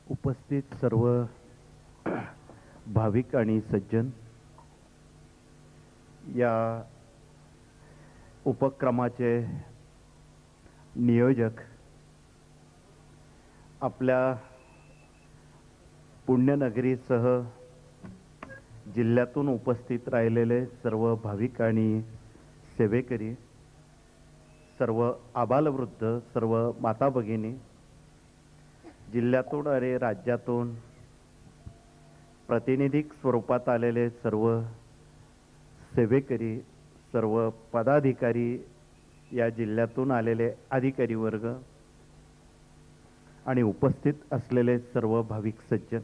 उपस्थित सर्व भाविक आणि सज्जन, या उपक्रमाचे नियोजक, आपल्या पुण्यनगरीसह जिल्ह्यातून उपस्थित राहिलेले सर्व भाविक आणि सेवेकरी, सर्व आबालवृद्ध, सर्व माता भगिनी, जिल्ह्यातून आणि राज्यातून प्रातिनिधिक स्वरूपात आलेले सर्व सेवेकरी, सर्व पदाधिकारी, या जिल्ह्यातून आलेले अधिकारी वर्ग आणि उपस्थित असलेले सर्व भाविक सज्जन,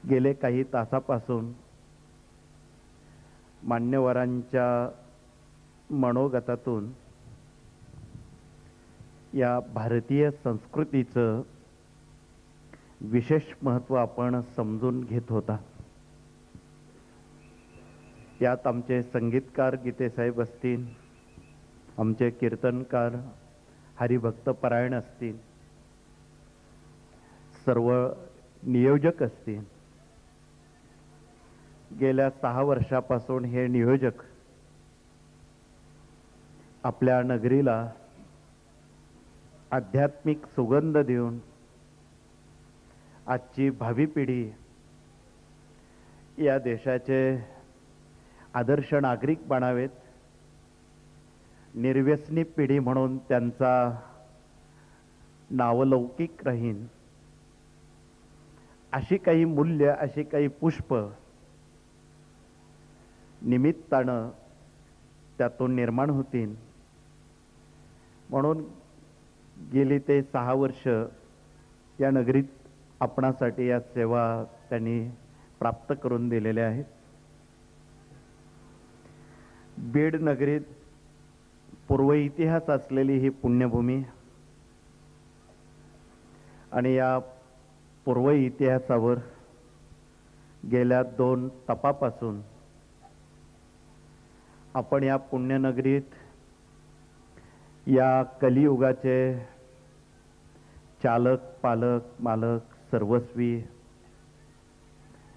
गेले काही तासापासून मान्यवरांच्या मनोगतातून या भारतीय संस्कृतीचं विशेष महत्त्व आपण समजून घेत होता. यात आमचे संगीतकार गीतेसाहेब असतील, आमचे कीर्तनकार हरिभक्त परायण असतील, सर्व नियोजक असतील. गेल्या 6 वर्षापासून हे नियोजक आपल्या नगरीला आध्यात्मिक सुगंध देऊन आजची भावी पिढी या देशाचे आदर्श नागरिक बनावेत, निर्व्यसनी पिढी म्हणून त्यांचा नावलौकिक राहीन, अशी काही मूल्य, अशी काही पुष्प निमित्तानं त्यातून निर्माण होतील. म्हणून गेली ते 6 वर्ष या नगरीत आपणासाठी या सेवा त्यांनी प्राप्त करून दिलेल्या आहेत. बीड नगरीत पूर्व इतिहास असलेली ही पुण्यभूमी आणि या पूर्व इतिहासावर गेल्या 2 तपापासून आपण या पुण्यनगरीत या कलियुगाचे चालक, पालक, मालक, सर्वस्वी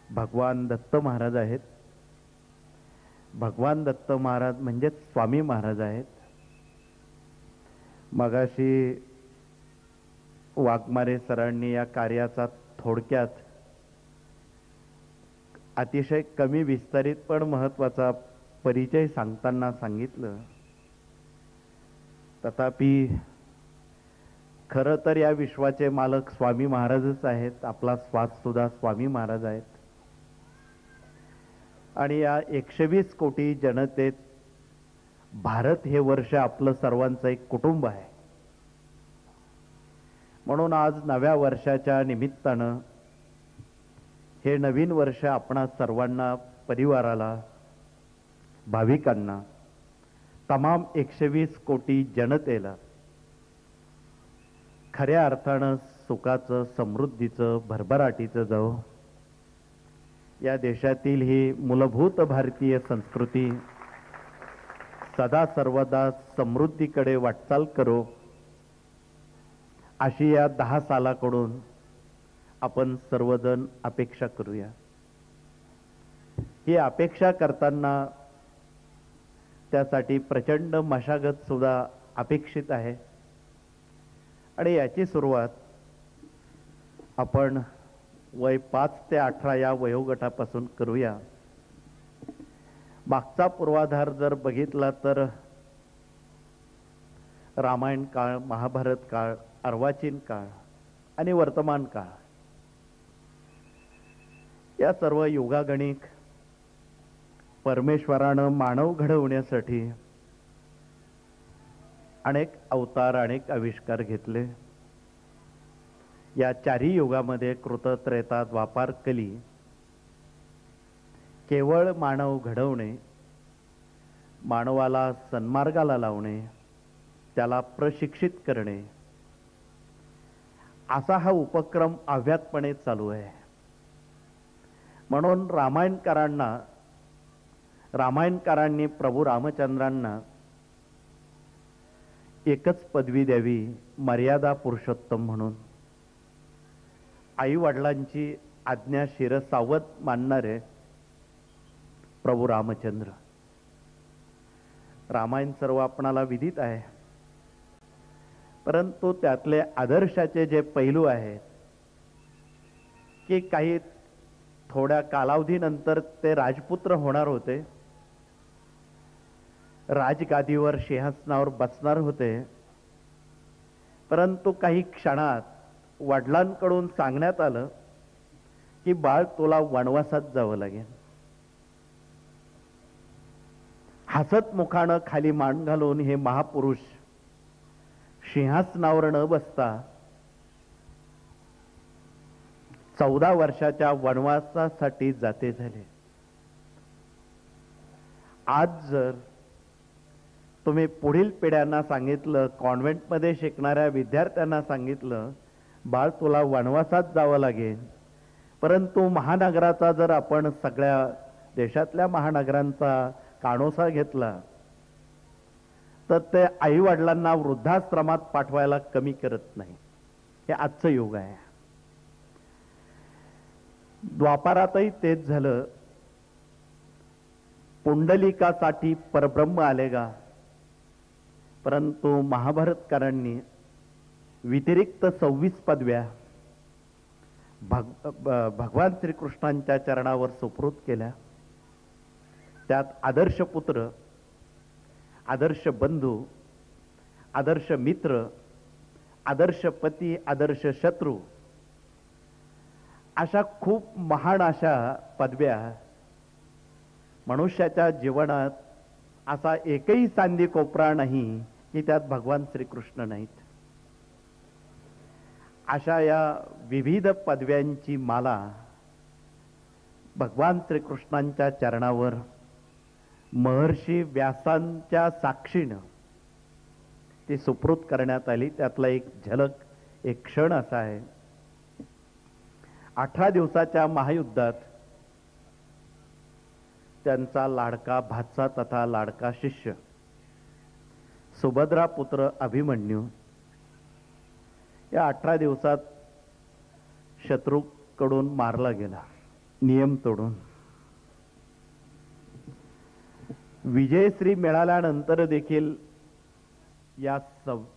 भगवान दत्त महाराज आहेत. भगवान दत्त महाराज म्हणजेच स्वामी महाराज आहेत. मगाशी वाघमारे सरांनी या कार्याचा थोडक्यात अतिशय कमी विस्तारित पण महत्त्वाचा परिचय सांगताना सांगितलं. तथापि खरं तर या विश्वाचे मालक स्वामी महाराजच आहेत. आपला श्वास सुद्धा स्वामी महाराज आहेत. आणि या 120 कोटी जनतेत भारत हे वर्ष आपलं सर्वांचं एक कुटुंब आहे. म्हणून आज नव्या वर्षाच्या निमित्तानं हे नवीन वर्ष आपणा सर्वांना, परिवाराला, भाविकांना, तमाम 120 कोटी जनतेला खऱ्या अर्थानं सुखाचं, समृद्धीचं, भरभराटीचं जावो. या देशातील ही मूलभूत भारतीय संस्कृती सदा सर्वदा समृद्धीकडे वाटचाल करो, अशी या 10 सालाकडून आपण सर्वजण अपेक्षा करूया. ही अपेक्षा करताना त्यासाठी प्रचंड मशागत सुद्धा अपेक्षित आहे. आणि याची सुरुवात आपण वय 5 ते 18 या वयोगटापासून करूया. मागचा पूर्वाधार जर बघितला तर रामायण काळ, महाभारत काळ, अर्वाचीन काळ आणि वर्तमान काळ, या सर्व युगागणिक परमेश्वरानं मानव घडवण्यासाठी अनेक अवतार, अनेक आविष्कार घेतले. या 4ही युगामध्ये कृत, त्रेता, द्वापार, कली केवळ मानव घडवणे, मानवाला सन्मार्गाला लावणे, त्याला प्रशिक्षित करणे, असा हा उपक्रम अव्याहतपणे चालू आहे. म्हणून रामायणकारांनी प्रभू रामचंद्रांना एकच पदवी द्यावी मर्यादा पुरुषोत्तम म्हणून आई वडिलांची आज्ञा शिरसावत मानणारे प्रभू रामचंद्र. रामायण सर्व आपणाला विदित आहे, परंतु त्यातले आदर्शाचे जे पैलू आहेत की काही थोड्या कालावधीनंतर ते राजपुत्र होणार होते, राजगादीवर सिंहासनावर बसणार होते, परंतु काही क्षणात वडिलांकडून सांगण्यात आलं की बाळ तुला वनवासात जावं लागेल. हसत मुखानं खाली मान घालून हे महापुरुष सिंहासनावर न बसता 14 वर्षाच्या वनवासासाठी जाते झाले. आज जर तुम्ही पुढील पिढ्यांना सांगितलं, कॉन्व्हेंटमध्ये शिकणाऱ्या विद्यार्थ्यांना सांगितलं बाळ तुला वनवासात जावं लागेल, परंतु महानगराचा जर आपण सगळ्या देशातल्या महानगरांचा कानोसा घेतला तर ते आई वडिलांना वृद्धाश्रमात पाठवायला कमी करत नाही. हे आजचं युग आहे. द्वापारातही तेच झालं. पुंडलिकासाठी परब्रह्म आलेगा, परंतु महाभारतकारांनी व्यतिरिक्त 26 पदव्या भगवान श्रीकृष्णांच्या चरणावर सुपूर्द केल्या. त्यात आदर्श पुत्र, आदर्श बंधू, आदर्श मित्र, आदर्श पती, आदर्श शत्रू अशा खूप महान अशा पदव्या. मनुष्याच्या जीवनात असा एकही सांदी कोपरा नाही की त्यात भगवान श्रीकृष्ण नाहीत. अशा या विविध पदव्यांची माला भगवान श्रीकृष्णांच्या चरणावर महर्षी व्यासांच्या साक्षीनं ती सुपूर्द करण्यात आली. त्यातला एक झलक, एक क्षण असा आहे. 18 दिवसाच्या महायुद्धात त्यांचा लाडका भाचा तथा लाडका शिष्य सुभद्रा पुत्र अभिमन्यू या 18 दिवसात शत्रूकडून मारला गेला, नियम तोडून. विजयश्री मिळाल्यानंतर देखील या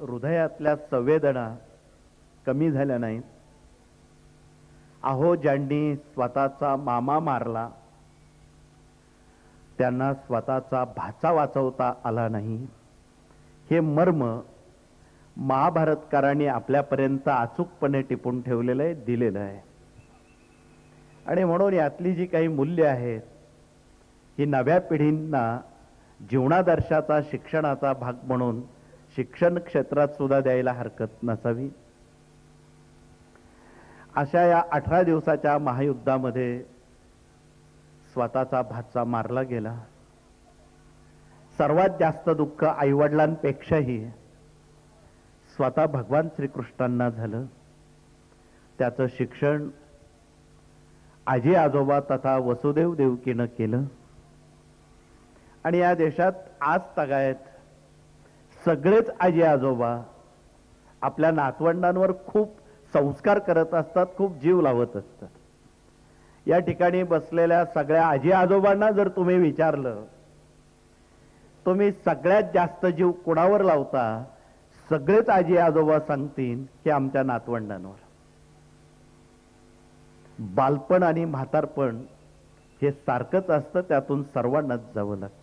हृदयातल्या संवेदना कमी झाल्या नाहीत. अहो, ज्यांनी स्वतःचा मामा मारला त्यांना स्वतःचा भाचा वाचवता आला नाही, हे मर्म महाभारतकारांनी आपल्यापर्यंत अचूकपणे टिपून ठेवलेलं आहे, दिलेलं आहे. आणि म्हणून यातली जी काही मूल्य आहेत ही नव्या पिढींना जीवनादर्शाचा, शिक्षणाचा भाग म्हणून शिक्षण क्षेत्रात सुद्धा द्यायला हरकत नसावी. अशा या 18 दिवसाच्या महायुद्धामध्ये स्वतःचा भाचा मारला गेला. सर्वात जास्त दुःख आईवडिलांपेक्षाही स्वतः भगवान श्रीकृष्णांना झालं. त्याचं शिक्षण आजी आजोबा तथा वसुदेव देवकीनं केलं. आणि या देशात आज तगायत सगळेच आजी आजोबा आपल्या नातवंडांवर खूप संस्कार करत असतात, खूप जीव लावत असतात. या ठिकाणी बसलेल्या सगळ्या आजी आजोबांना जर तुम्ही विचारलं तुम्ही सगळ्यात जास्त जीव कुणावर लावता, सगळेच आजी आजोबा सांगतील की आमच्या नातवंडांवर. बालपण आणि म्हातारपण हे सारखंच असतं, त्यातून सर्वांनाच जावं लागतं.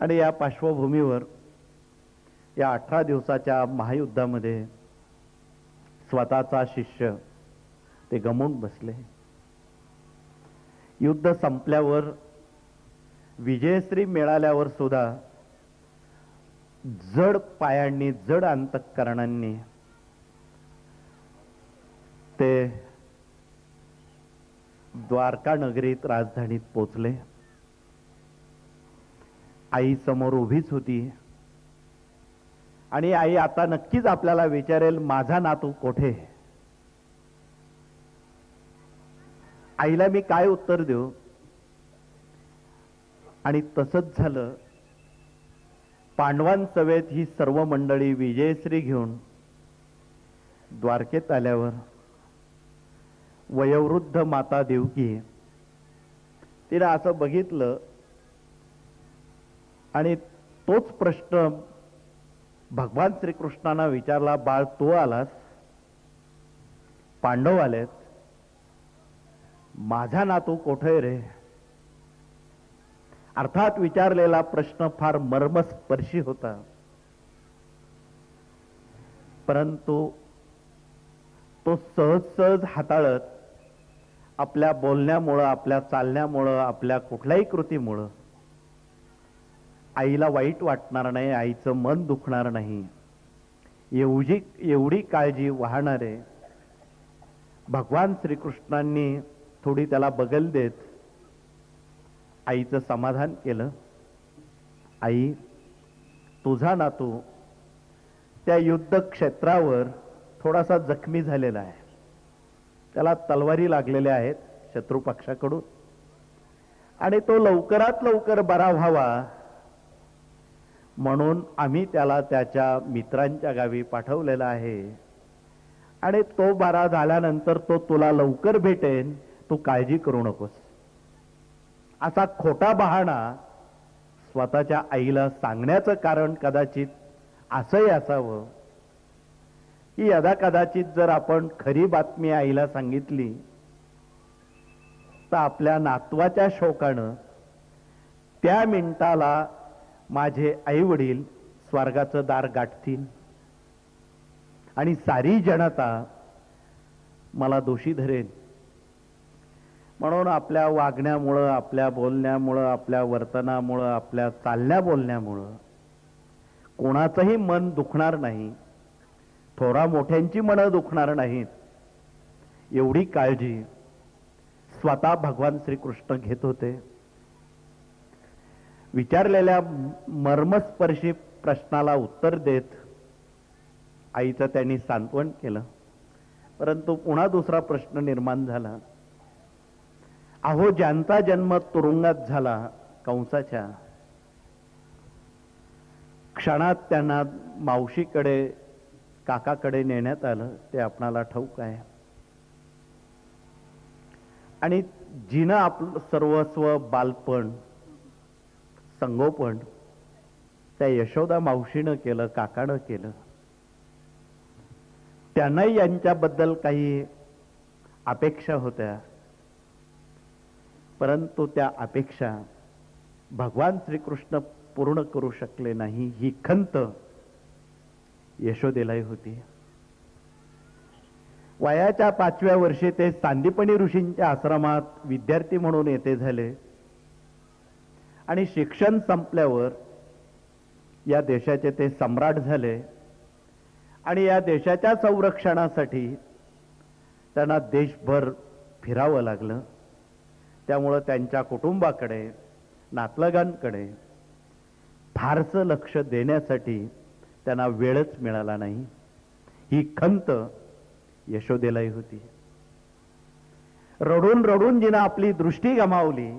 आणि या पार्श्वभूमीवर या 18 दिवसाच्या महायुद्धामध्ये स्वतःचा शिष्य ते गमावून बसले. युद्ध संपल्यावर, विजयश्री मिळाल्यावर सुद्धा जड पायांनी, जड अंतःकरणांनी ते द्वारका नगरीत, राजधानीत पोचले. आई समोर उभीच होती आणि आई आता नक्कीच आपल्याला विचारेल, माझा नातू कोठे? आईला मी काय उत्तर देऊ? आणि तसंच झालं. पांडवांसवेत ही सर्व मंडळी विजयश्री घेऊन द्वारकेत आल्यावर वयोवृद्ध माता देवकी तिने असं बघितलं आणि तोच प्रश्न भगवान श्रीकृष्णांना विचारला, बाळ तू आलास, पांडव आलेत, माझा नातू कोठे रे? अर्थात विचारलेला प्रश्न फार मर्मस्पर्शी होता, परंतु तो सहज सहज हाताळत आपल्या बोलण्यामुळं, आपल्या चालण्यामुळं, आपल्या कुठल्याही कृतीमुळं आईला वाईट वाटणार नाही, आईचं मन दुखणार नाही, एवढी काळजी वाहणारे भगवान श्रीकृष्णांनी थोडी त्याला बगल देत आईचं समाधान केलं. आई, तुझा नातू त्या युद्ध क्षेत्रावर थोडासा जखमी झालेला आहे, त्याला तलवारी लागलेल्या आहेत शत्रू पक्षाकडून, आणि तो लवकरात लवकर बरा व्हावा म्हणून आम्ही त्याला त्याच्या मित्रांच्या गावी पाठवलेला आहे, आणि तो बरा झाल्यानंतर तो तुला लवकर भेटेन, तू काळजी करू नकोस. असा खोटा बहाणा स्वतःच्या आईला सांगण्याचं कारण कदाचित असंही असावं की यदा कदाचित जर आपण खरी बातमी आईला सांगितली तर आपल्या नातवाच्या शोकानं त्या मिनिटाला माझे आई वडील स्वर्गाचं दार गाठतील आणि सारी जनता मला दोषी धरेल. म्हणून आपल्या वागण्यामुळं, आपल्या बोलण्यामुळं, आपल्या वर्तनामुळं, आपल्या चालण्या बोलण्यामुळं कोणाचंही मन दुखणार नाही, थोरा मोठ्यांची मनं दुखणार नाहीत, एवढी काळजी स्वतः भगवान श्रीकृष्ण घेत होते. विचारलेल्या मर्मस्पर्शी प्रश्नाला उत्तर देत आईचं त्यांनी सांत्वन केलं, परंतु पुन्हा दुसरा प्रश्न निर्माण झाला. अहो, ज्यांचा जन्म तुरुंगात झाला कंसाच्या, क्षणात त्यांना मावशीकडे, काकाकडे नेण्यात आलं, ते आपणाला ठाऊक आहे. आणि जिनं आपलं सर्वस्व बालपण, संगोपन त्या यशोदा मावशीनं केलं, काकानं केलं, त्यांनाही यांच्याबद्दल काही अपेक्षा होत्या, परंतु त्या अपेक्षा भगवान श्रीकृष्ण पूर्ण करू शकले नाही, ही खंत यशोदेलाही होती. वयाच्या 5व्या वर्षी ते सांदीपनी ऋषींच्या आश्रमात विद्यार्थी म्हणून येथे झाले आणि शिक्षण संपल्यावर या देशाचे ते सम्राट झाले आणि या देशाच्या संरक्षणासाठी त्यांना देशभर फिरावं लागलं. त्यामुळं त्यांच्या कुटुंबाकडे, नातलगांकडे फारसं लक्ष देण्यासाठी त्यांना वेळच मिळाला नाही. ही खंत यशोदेलाही होती. रडून रडून जिनं आपली दृष्टी गमावली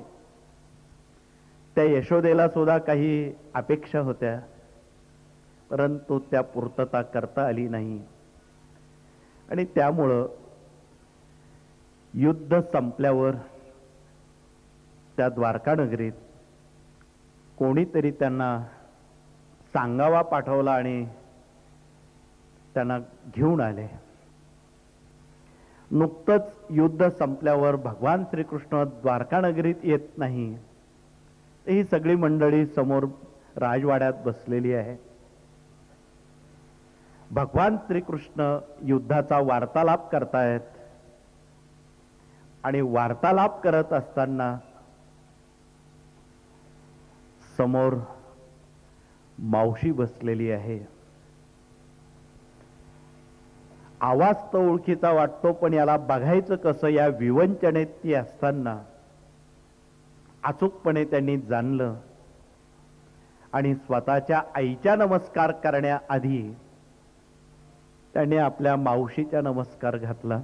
त्या यशोदेला सुद्धा काही अपेक्षा होत्या, परंतु त्या पूर्तता करता आली नाही. आणि त्यामुळं युद्ध संपल्यावर त्या द्वारका नगरीत कोणीतरी त्यांना सांगावा पाठवला आणि त्यांना घेऊन आले. नुकतंच युद्ध संपल्यावर भगवान श्रीकृष्ण द्वारका नगरीत येत नाही, ही सगळी मंडळी समोर राजवाड्यात बसलेली आहे. भगवान श्रीकृष्ण युद्धाचा वार्तालाप करतायत आणि वार्तालाप करत असताना समोर मावशी बसलेली आहे. आवाज तो ओळखीचा वाटतो, पण याला बघायचं कसं या विवंचनेत ती असताना अचूकपणे त्यांनी जाणलं आणि स्वतःच्या आईच्या नमस्कार करण्याआधी त्यांनी आपल्या मावशीचा नमस्कार घातला.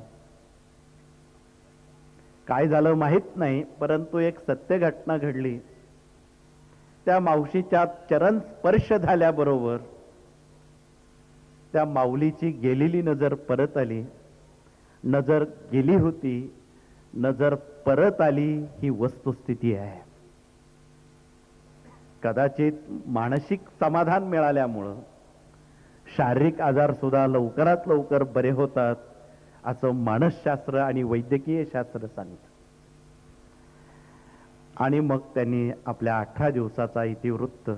काय झालं माहित नाही, परंतु एक सत्य घटना घडली. त्या मावशीच्या चरण स्पर्श झाल्याबरोबर त्या माऊलीची गेलेली नजर परत आली. नजर गेली होती, नजर परत आली, ही वस्तुस्थिती आहे. कदाचित मानसिक समाधान मिळाल्यामुळं शारीरिक आजार सुद्धा लवकरात लवकर बरे होतात असं मानसशास्त्र आणि वैद्यकीय शास्त्र सांगतं. आणि मग त्यांनी आपल्या 18 दिवसाचा इतिवृत्त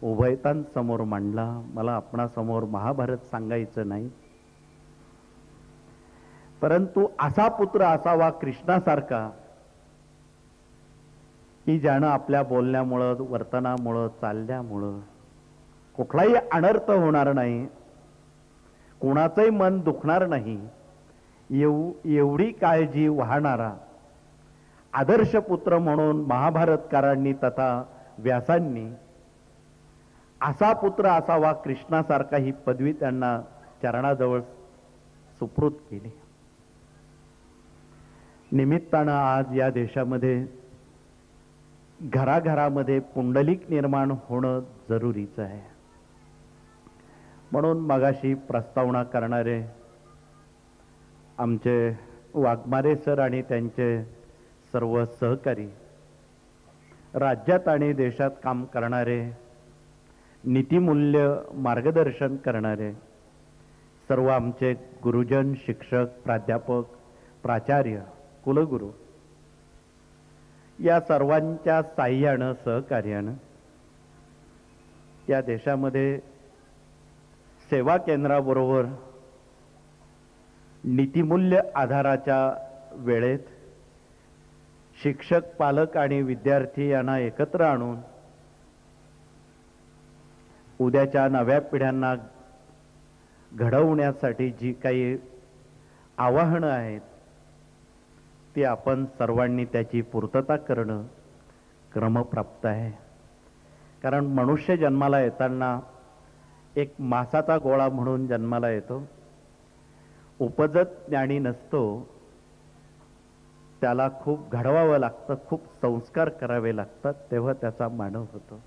उभयतांसमोर मांडला. मला आपणासमोर महाभारत सांगायचं नाही, परंतु असा पुत्र असावा कृष्णासारखा की ज्यानं आपल्या बोलण्यामुळं, वर्तनामुळं, चालण्यामुळं कुठलाही अनर्थ होणार नाही, कोणाचंही मन दुखणार नाही, एवढी काळजी वाहणारा आदर्श पुत्र म्हणून महाभारतकारांनी तथा व्यासांनी असा पुत्र असावा कृष्णासारखा ही पदवी त्यांना चरणाजवळ सुपूर्द केली. निमित्तानं आज या देशामध्ये घराघरामध्ये पुंडलिक निर्माण होणं जरुरीचं आहे. म्हणून मगाशी प्रस्तावना करणारे आमचे वाघमारे सर आणि त्यांचे सर्व सहकारी, राज्यात आणि देशात काम करणारे, नीतिमूल्य मार्गदर्शन करणारे सर्व आमचे गुरुजन, शिक्षक, प्राध्यापक, प्राचार्य, कुलगुरू या सर्वांच्या साह्यानं, सहकार्यानं या देशामध्ये सेवा केंद्राबरोबर नीतिमूल्य आधाराच्या वेळेत शिक्षक, पालक आणि विद्यार्थी यांना एकत्र आणून उद्याच्या नव्या पिढ्यांना घडवण्यासाठी जी काही आवाहनं आहेत ती आपण सर्वांनी त्याची पूर्तता करणं क्रमप्राप्त आहे. कारण मनुष्य जन्माला येताना एक मासाचा गोळा म्हणून जन्माला येतो, उपजत ज्ञानी नसतो, त्याला खूप घडवावं लागतं, खूप संस्कार करावे लागतात, तेव्हा त्याचा मानव होतो.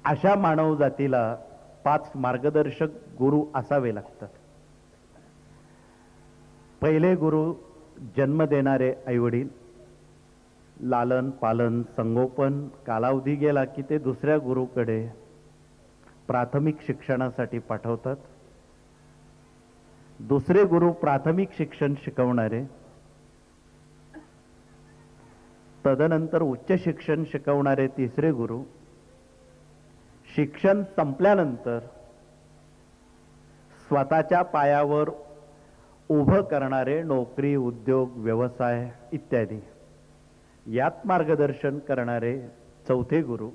अशा मानव जातीला 5 मार्गदर्शक गुरु असावे लागतात. पहिले गुरु जन्म देणारे आईवडील, लालन पालन संगोपन कालावधी गेला की ते दुसऱ्या गुरुकडे प्राथमिक शिक्षणासाठी पाठवतात. दुसरे गुरु प्राथमिक शिक्षण शिकवणारे, तदनंतर उच्च शिक्षण शिकवणारे तिसरे गुरु, शिक्षण संपल्यानंतर स्वतःच्या पायावर उभं करणारे, नोकरी, उद्योग, व्यवसाय इत्यादी यात मार्गदर्शन करणारे चौथे गुरु.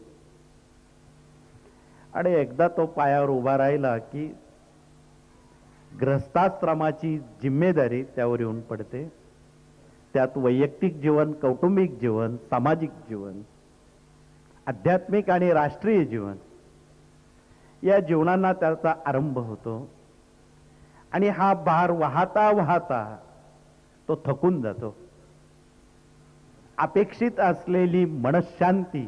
आणि एकदा तो पायावर उभा राहिला की गृहस्थाश्रमाची जिम्मेदारी त्यावर येऊन पडते. त्यात वैयक्तिक जीवन, कौटुंबिक जीवन, सामाजिक जीवन, आध्यात्मिक आणि राष्ट्रीय जीवन या जीवनांना त्याचा आरंभ होतो. आणि हा भार वाहता वाहता तो थकून जातो. अपेक्षित असलेली मनःशांती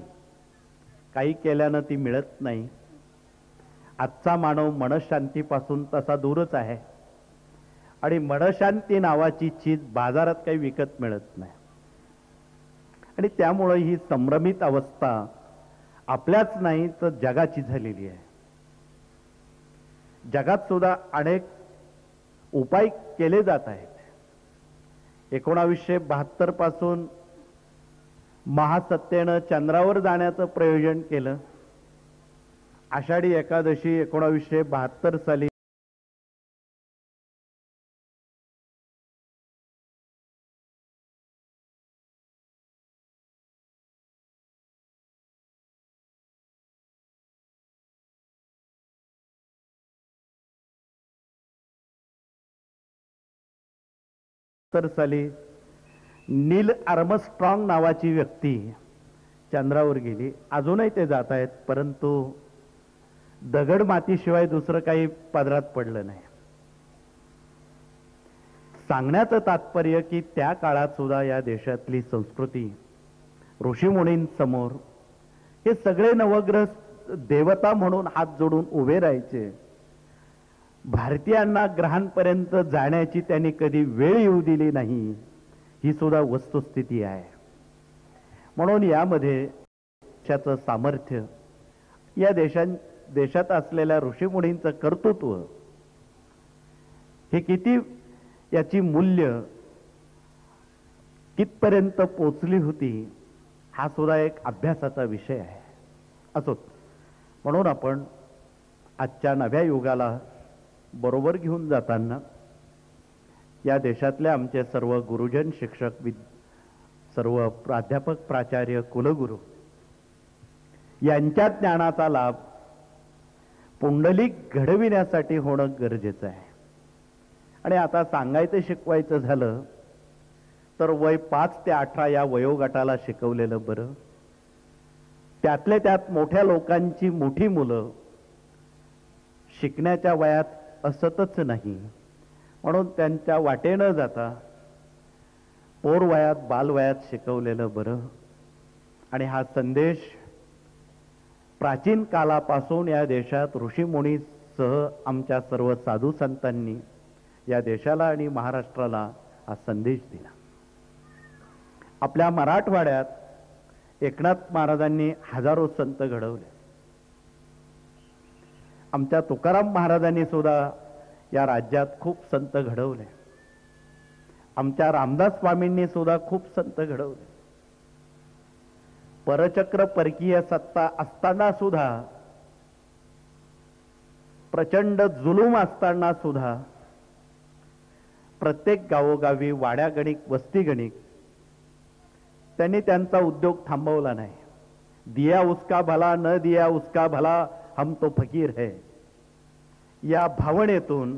काही केल्यानं ती मिळत नाही. आजचा मानव मनःशांतीपासून तसा दूरच आहे आणि मनःशांती नावाची चीज बाजारात काही विकत मिळत नाही. आणि त्यामुळे ही संभ्रमित अवस्था आपल्याच नाही तर जगाची झालेली आहे. जगात सुद्धा अनेक उपाय केले जात आहेत. 1972 पासून महासत्तेनं चंद्रावर जाण्याचं प्रयोजन केलं. आषाढी एकादशी 1972 साली नील आर्मस्ट्रॉंग नावाची व्यक्ती चंद्रावर गेली. अजूनही ते जात आहेत, परंतु दगड मातीशिवाय दुसरं काही पदरात पडलं नाही. सांगण्याचं तात्पर्य की त्या काळात सुद्धा या देशातली संस्कृती ऋषीमुनींसमोर हे सगळे नवग्रह देवता म्हणून हात जोडून उभे राहायचे. भारतीयांना ग्रहांपर्यंत जाण्याची त्यांनी कधी वेळ येऊ दिली नाही, ही सुद्धा वस्तुस्थिती आहे. म्हणून यामध्ये देशाचं सामर्थ्य, या देशात असलेल्या ऋषीमुनींचं कर्तृत्व, हे किती, याची मूल्य कितपर्यंत पोचली होती, हा सुद्धा एक अभ्यासाचा विषय आहे. असोच, म्हणून आपण आजच्या नव्या युगाला बरोबर घेऊन जाताना या देशातले आमचे सर्व गुरुजन, शिक्षक, सर्व प्राध्यापक, प्राचार्य, कुलगुरू यांच्या ज्ञानाचा लाभ पुंडलिक घडविण्यासाठी होणं गरजेचं आहे. आणि आता सांगायचं शिकवायचं झालं तर वय 5 ते 18 या वयोगटाला शिकवलेलं बरं. त्यातले त्यात मोठ्या लोकांची मोठी मुलं शिकण्याच्या वयात असतच नाही, म्हणून त्यांच्या वाटे न जाता पोर वयात, बालवयात शिकवलेलं बरं. आणि हा संदेश प्राचीन कालापासून या देशात ऋषीमुनीसह आमच्या सर्व साधू संतांनी या देशाला आणि महाराष्ट्राला हा संदेश दिला. आपल्या मराठवाड्यात एकनाथ महाराजांनी हजारो संत घडवले. आमच्या तुकाराम महाराजांनी सुद्धा या राज्यात खूप संत घडवले. आमच्या रामदास स्वामींनी सुद्धा खूप संत घडवले. परचक्र परकीय सत्ता असताना सुद्धा, प्रचंड जुलूम असताना सुद्धा प्रत्येक गावोगावी वाड्यागणिक, वस्तीगणिक त्यांनी त्यांचा उद्योग थांबवला नाही. दिया उसका भला, न दिया उसका भला, हम तो फकीर है, या भावनेतून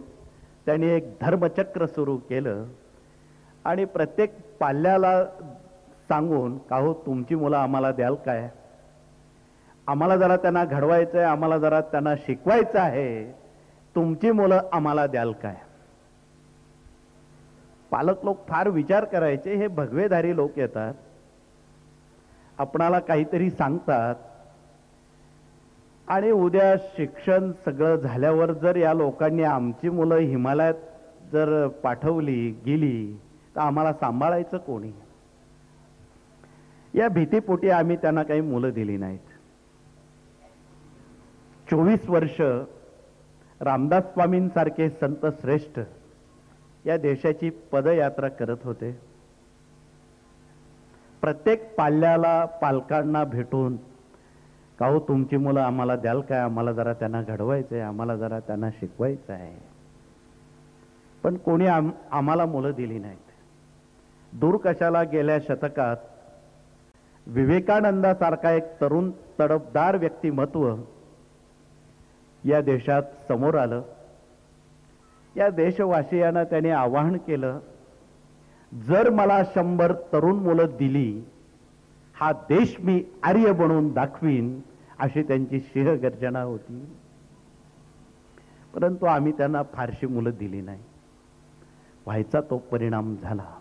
त्यांनी एक धर्मचक्र सुरू केलं. आणि प्रत्येक पाल्याला सांगून, का हो तुमची मुलं आम्हाला द्याल काय, आम्हाला जरा त्यांना घडवायचं आहे, आम्हाला जरा त्यांना शिकवायचं आहे, तुमची मुलं आम्हाला द्याल काय. पालक लोक फार विचार करायचे. हे भगवेधारी लोक येतात, आपणाला काहीतरी सांगतात, आणि उद्या शिक्षण सगळं झाल्यावर जर या लोकांनी आमची मुलं हिमालयात जर पाठवली गेली तर आम्हाला सांभाळायचं कोणी. या भीतीपोटी आम्ही त्यांना काही मुलं दिली नाहीत. 24 वर्ष रामदास स्वामींसारखे संत श्रेष्ठ या देशाची पदयात्रा करत होते. प्रत्येक पाल्याला, पालकांना भेटून, का हो तुमची मुलं आम्हाला द्याल काय, आम्हाला जरा त्यांना घडवायचं आहे, आम्हाला जरा त्यांना शिकवायचं आहे. पण कोणी आम्हाला मुलं दिली नाहीत. दूर कशाला, गेल्या शतकात विवेकानंदासारखा एक तरुण तडफदार व्यक्तिमत्व या देशात समोर आलं. या देशवासियांना त्याने आवाहन केलं, जर मला 100 तरुण मुलं दिली, हा देश मी आर्य बनवून दाखवीन, अशी त्यांची सिंहगर्जना होती. परंतु आम्ही त्यांना फारशी मुलं दिली नाही. व्हायचा तो परिणाम झाला.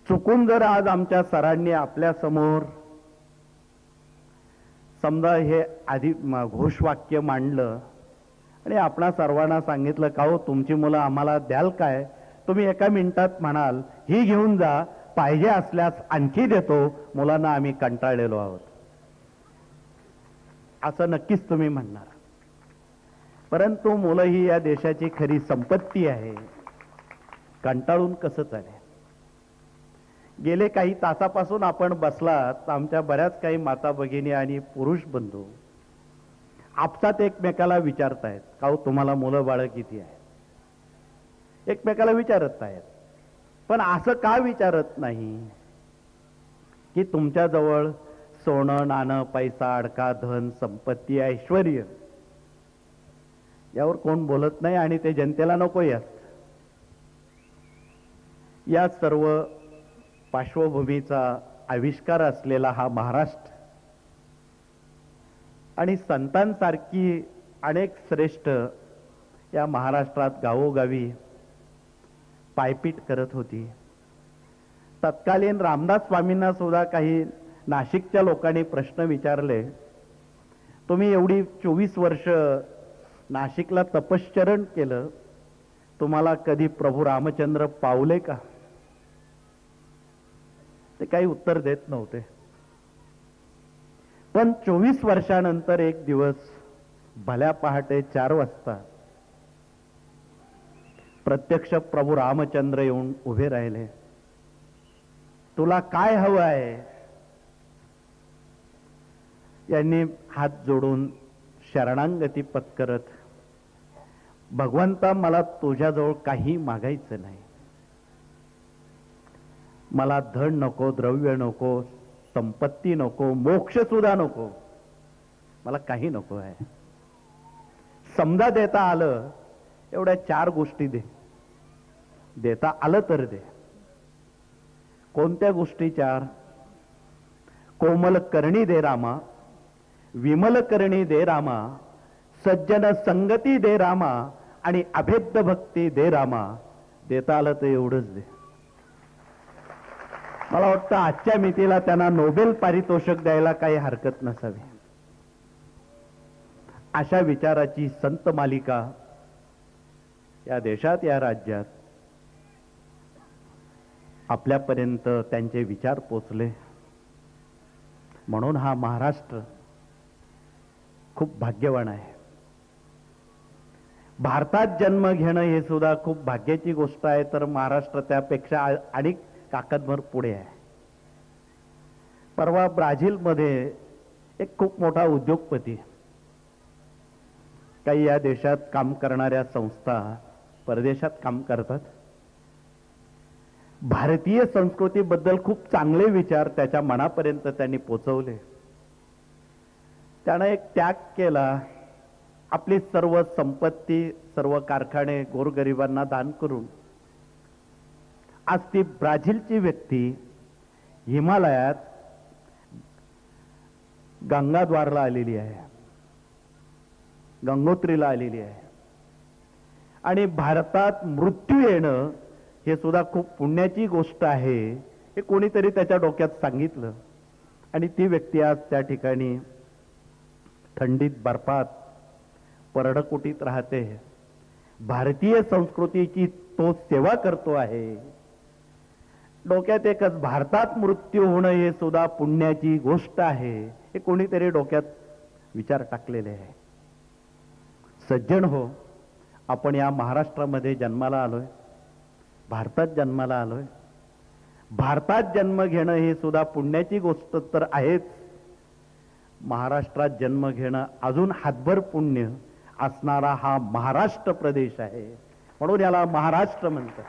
चुकून जर आज आमच्या सरांनी आपल्या समोर समजा हे आधी घोषवाक्य मांडलं आणि आपणा सर्वांना सांगितलं, का हो तुमची मुलं आम्हाला द्याल काय, तुम्ही एका मिनिटात म्हणाल ही घेऊन जा, पाहिजे असल्यास आणखी देतो, मुलांना आम्ही कंटाळलेलो आहोत, असं नक्कीच तुम्ही म्हणणार. परंतु मुलं ही या देशाची खरी संपत्ती आहे. कंटाळून कसं चालेल. गेले काही तासापासून आपण बसलात, आमच्या बऱ्याच काही माता भगिनी आणि पुरुष बंधू आपसात एकमेकाला विचारतायत, का हो तुम्हाला मुलं बाळ किती आहे, एकमेकाला विचारत आहेत. पण असं का विचारत नाही की तुमच्याजवळ सोनं, नाणं, पैसा, अडका, धन, संपत्ती, ऐश्वर्य, यावर कोण बोलत नाही आणि ते जनतेला नकोय असतं. या सर्व पार्श्वभूमीचा आविष्कार असलेला हा महाराष्ट्र आणि संतांसारखी अनेक श्रेष्ठ या महाराष्ट्रात गावोगावी पायपीट करत होती. तत्कालीन रामदास स्वामींना सुद्धा काही नाशिकच्या लोकांनी प्रश्न विचारले, तुम्ही एवढी 24 वर्ष नाशिकला तपश्चरण केलं, तुम्हाला कधी प्रभू रामचंद्र पावले का? ते काही उत्तर देत नव्हते. पण 24 वर्षानंतर एक दिवस भल्या पहाटे 4 वाजता प्रत्यक्ष प्रभू रामचंद्र येऊन उभे राहिले. तुला काय हवं आहे? यांनी हात जोडून शरणांगती पत्करत, भगवंता मला तुझ्याजवळ काही मागायचं नाही. मला धन नको, द्रव्य नको, संपत्ती नको, मोक्ष सुद्धा नको, मला काही नको आहे. समजा देता आलं एवढ्या 4 गोष्टी दे. देता आलं तर दे. कोणत्या गोष्टी 4? कोमल करणी दे रामा, विमल करणी दे रामा, सज्जन संगती दे रामा, आणि अभेद्य भक्ती दे रामा. देता आलं तर एवढंच दे. मला वाटतं आजच्या मितीला त्यांना नोबेल पारितोषिक द्यायला काही हरकत नसावी. अशा विचाराची संत मालिका या देशात, या राज्यात आपल्यापर्यंत त्यांचे विचार पोचले. म्हणून हा महाराष्ट्र खूप भाग्यवान आहे. भारतात जन्म घेणं हे सुद्धा खूप भाग्याची गोष्ट आहे, तर महाराष्ट्र त्यापेक्षा अनेक ताकदभर पुढे आहे. परवा ब्राझीलमध्ये एक खूप मोठा उद्योगपती, काही या देशात काम करणाऱ्या संस्था परदेशात काम करतात, भारतीय संस्कृतीबद्दल खूप चांगले विचार त्याच्या मनापर्यंत त्यांनी पोचवले. त्यानं एक त्याग केला. आपली सर्व संपत्ती, सर्व कारखाने गोरगरिबांना दान करून आज ती ब्राझीलची व्यक्ती हिमालयात गंगाद्वारला आलेली आहे, गंगोत्रीला आलेली आहे. आणि भारतात मृत्यू येणं हे सुद्धा खूप पुण्याची गोष्ट आहे, हे कोणीतरी त्याच्या डोक्यात सांगितलं. आणि ती व्यक्ती आज त्या ठिकाणी थंडीत बर्फात परडकुटीत राहते. भारतीय संस्कृतीची तो सेवा करतो आहे. डोक्यात एकच, भारतात मृत्यू होणं हे सुद्धा पुण्याची गोष्ट आहे, हे कोणीतरी डोक्यात विचार टाकलेले आहे. सज्जन हो, आपण या महाराष्ट्रामध्ये जन्माला आलोय, भारतात जन्माला आलोय. भारतात जन्म घेणं हे सुद्धा पुण्याची गोष्ट तर आहेच. महाराष्ट्रात जन्म घेणं अजून हातभर पुण्य असणारा हा महाराष्ट्र प्रदेश आहे. म्हणून याला महाराष्ट्र म्हणतात.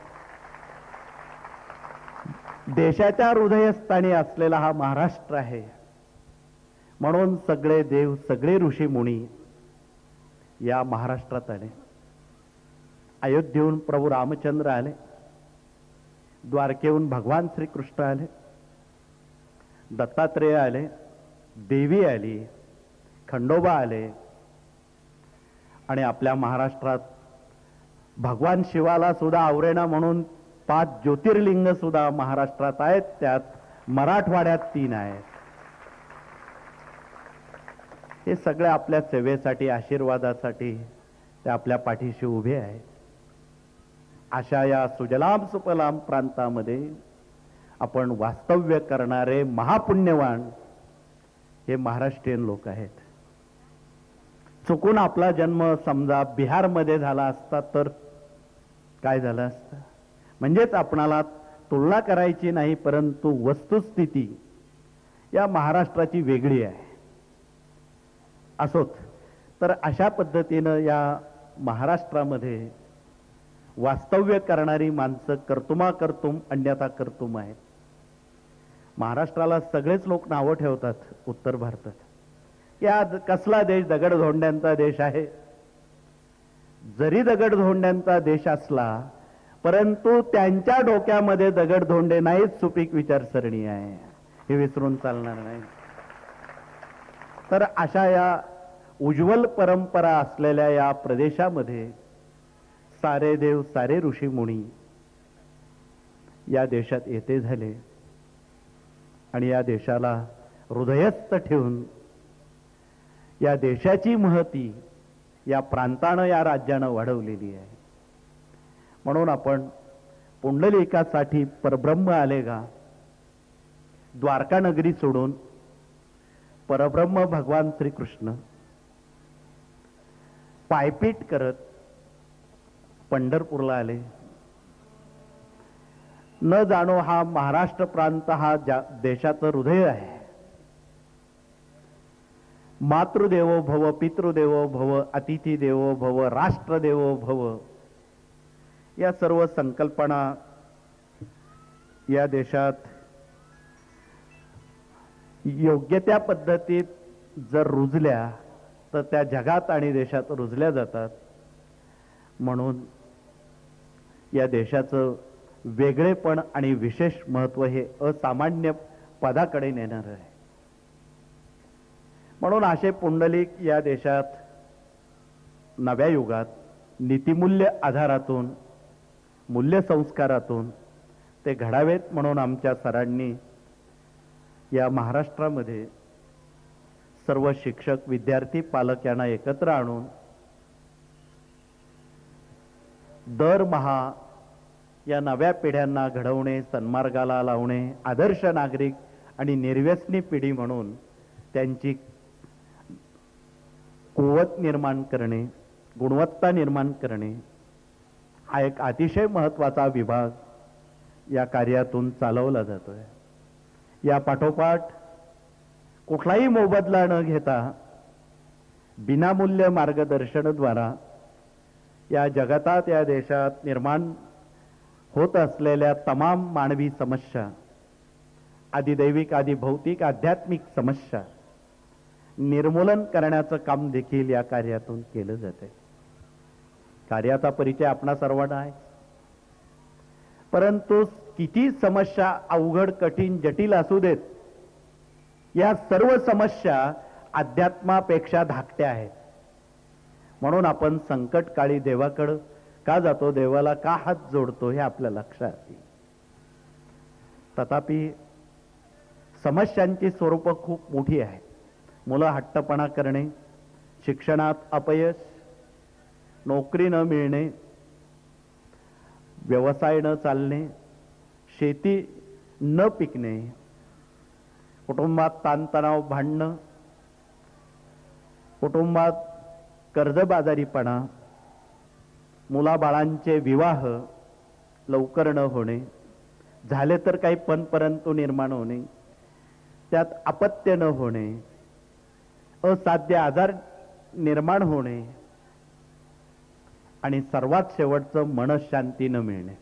देशाच्या हृदयस्थानी असलेला हा महाराष्ट्र आहे. म्हणून सगळे देव, सगळे ऋषी मुनी या महाराष्ट्रात आले. अयोध्येहून प्रभू रामचंद्र आले, द्वारकेहून भगवान श्रीकृष्ण आले, दत्तात्रेय आले, देवी आली, खंडोबा आले. आणि आपल्या महाराष्ट्रात भगवान शिवाला सुद्धा आवरेना म्हणून 5 ज्योतिर्लिंग सुद्धा महाराष्ट्रात आहेत. त्यात मराठवाड्यात 3 आहेत. हे सगळे आपल्या सेवेसाठी, आशीर्वादासाठी ते आपल्या पाठीशी उभे आहेत. अशा या सुजलाम सुफलाम प्रांतामध्ये आपण वास्तव्य करणारे महापुण्यवान हे महाराष्ट्रीयन लोक आहेत. चुकून आपला जन्म समजा बिहारमध्ये झाला असता तर काय झालं असतं? म्हणजेच आपणाला तुलना करायची नाही, परंतु वस्तुस्थिती या महाराष्ट्राची वेगळी आहे. असोत, तर अशा पद्धतीनं या महाराष्ट्रामध्ये वास्तव्य करणारी माणसं कर्तुमा अन्यथा कर्तुम आहेत. महाराष्ट्राला सगळेच लोक नावं ठेवतात उत्तर भारतात. या कसला देश? दगडधोंड्यांचा देश आहे. जरी दगडधोंड्यांचा देश असला, परंतु त्यांच्या डोक्यामध्ये दगडधोंडे नाहीत, सुपीक विचारसरणी आहे. हे विसरून चालणार नाही. तर अशा या उज्ज्वल परंपरा असलेल्या या प्रदेशामध्ये सारे देव, सारे ऋषी मुनी या देशात येते झाले. आणि या देशाला हृदयस्थ ठेवून या देशाची महती या प्रांतानं या राज्यानं वाढवलेली आहे. म्हणून आपण पुंडलिकासाठी परब्रह्म आले गा द्वारका नगरी सोडून परब्रह्म भगवान श्रीकृष्ण पायपीट करत पंढरपूरला आले. न जाणो हा महाराष्ट्र प्रांत हा देशाचं हृदय आहे. मातृदेवो भव, पितृदेवो भव, अतिथी देवो भव, राष्ट्रदेवो भव या सर्व संकल्पना या देशात योग्य त्या पद्धतीत जर रुजल्या तर त्या जगात आणि देशात रुजल्या जातात. म्हणून या देशाचं वेगळेपण आणि विशेष महत्त्व हे असामान्य पदाकडे नेणार आहे. म्हणून असे पुंडलिक या देशात नव्या युगात नीतिमूल्य आधारातून मूल्य संस्कारातून ते घडावेत म्हणून आमच्या सरांनी या महाराष्ट्रामध्ये सर्व शिक्षक, विद्यार्थी, पालक यांना एकत्र आणून दरमहा या नव्या पिढ्यांना घडवणे, सन्मार्गाला लावणे, आदर्श नागरिक आणि निर्व्यसनी पिढी म्हणून त्यांची कुवत निर्माण करणे, गुणवत्ता निर्माण करणे हा एक अतिशय महत्त्वाचा विभाग या कार्यातून चालवला जातोय. या पाठोपाठ कुठलाही मोबदला न घेता बिनामूल्य मार्गदर्शनाद्वारा या जगतात, या देशात निर्माण होत असलेल्या तमाम मानवी समस्या, आदिदैविक, आदिभौतिक, आध्यात्मिक समस्या निर्मूलन करण्याचं काम देखील या कार्यातून केलं जाते. कार्याचा परिचय आपणा सर्वांना आहे. परंतु किती समस्या अवघड, कठीण, जटिल असू देत, या सर्व समस्या अध्यात्मापेक्षा धाकट्या आहेत. म्हणून आपण संकट काळी देवाकडे का जातो, देवाला का हात जोडतो हे आपल्या लक्षात येईल. तथापि समस्यांची स्वरूप खूप मोठी आहेत. मुलं हट्टपणा करणे, शिक्षणात अपयश, नोकरी न मिळणे, व्यवसाय न चालणे, शेती न पिकणे, कुटुंबात ताणतणाव, भांडणं, कुटुंबात कर्जबाजारीपणा, मुलाबाळांचे विवाह लवकर न होणे, झाले तर काही पण परंतु निर्माण होणे, त्यात अपत्य न होणे, असाध्य आजार निर्माण होणे आणि सर्वात शेवटचं मनशांती न मिळणे.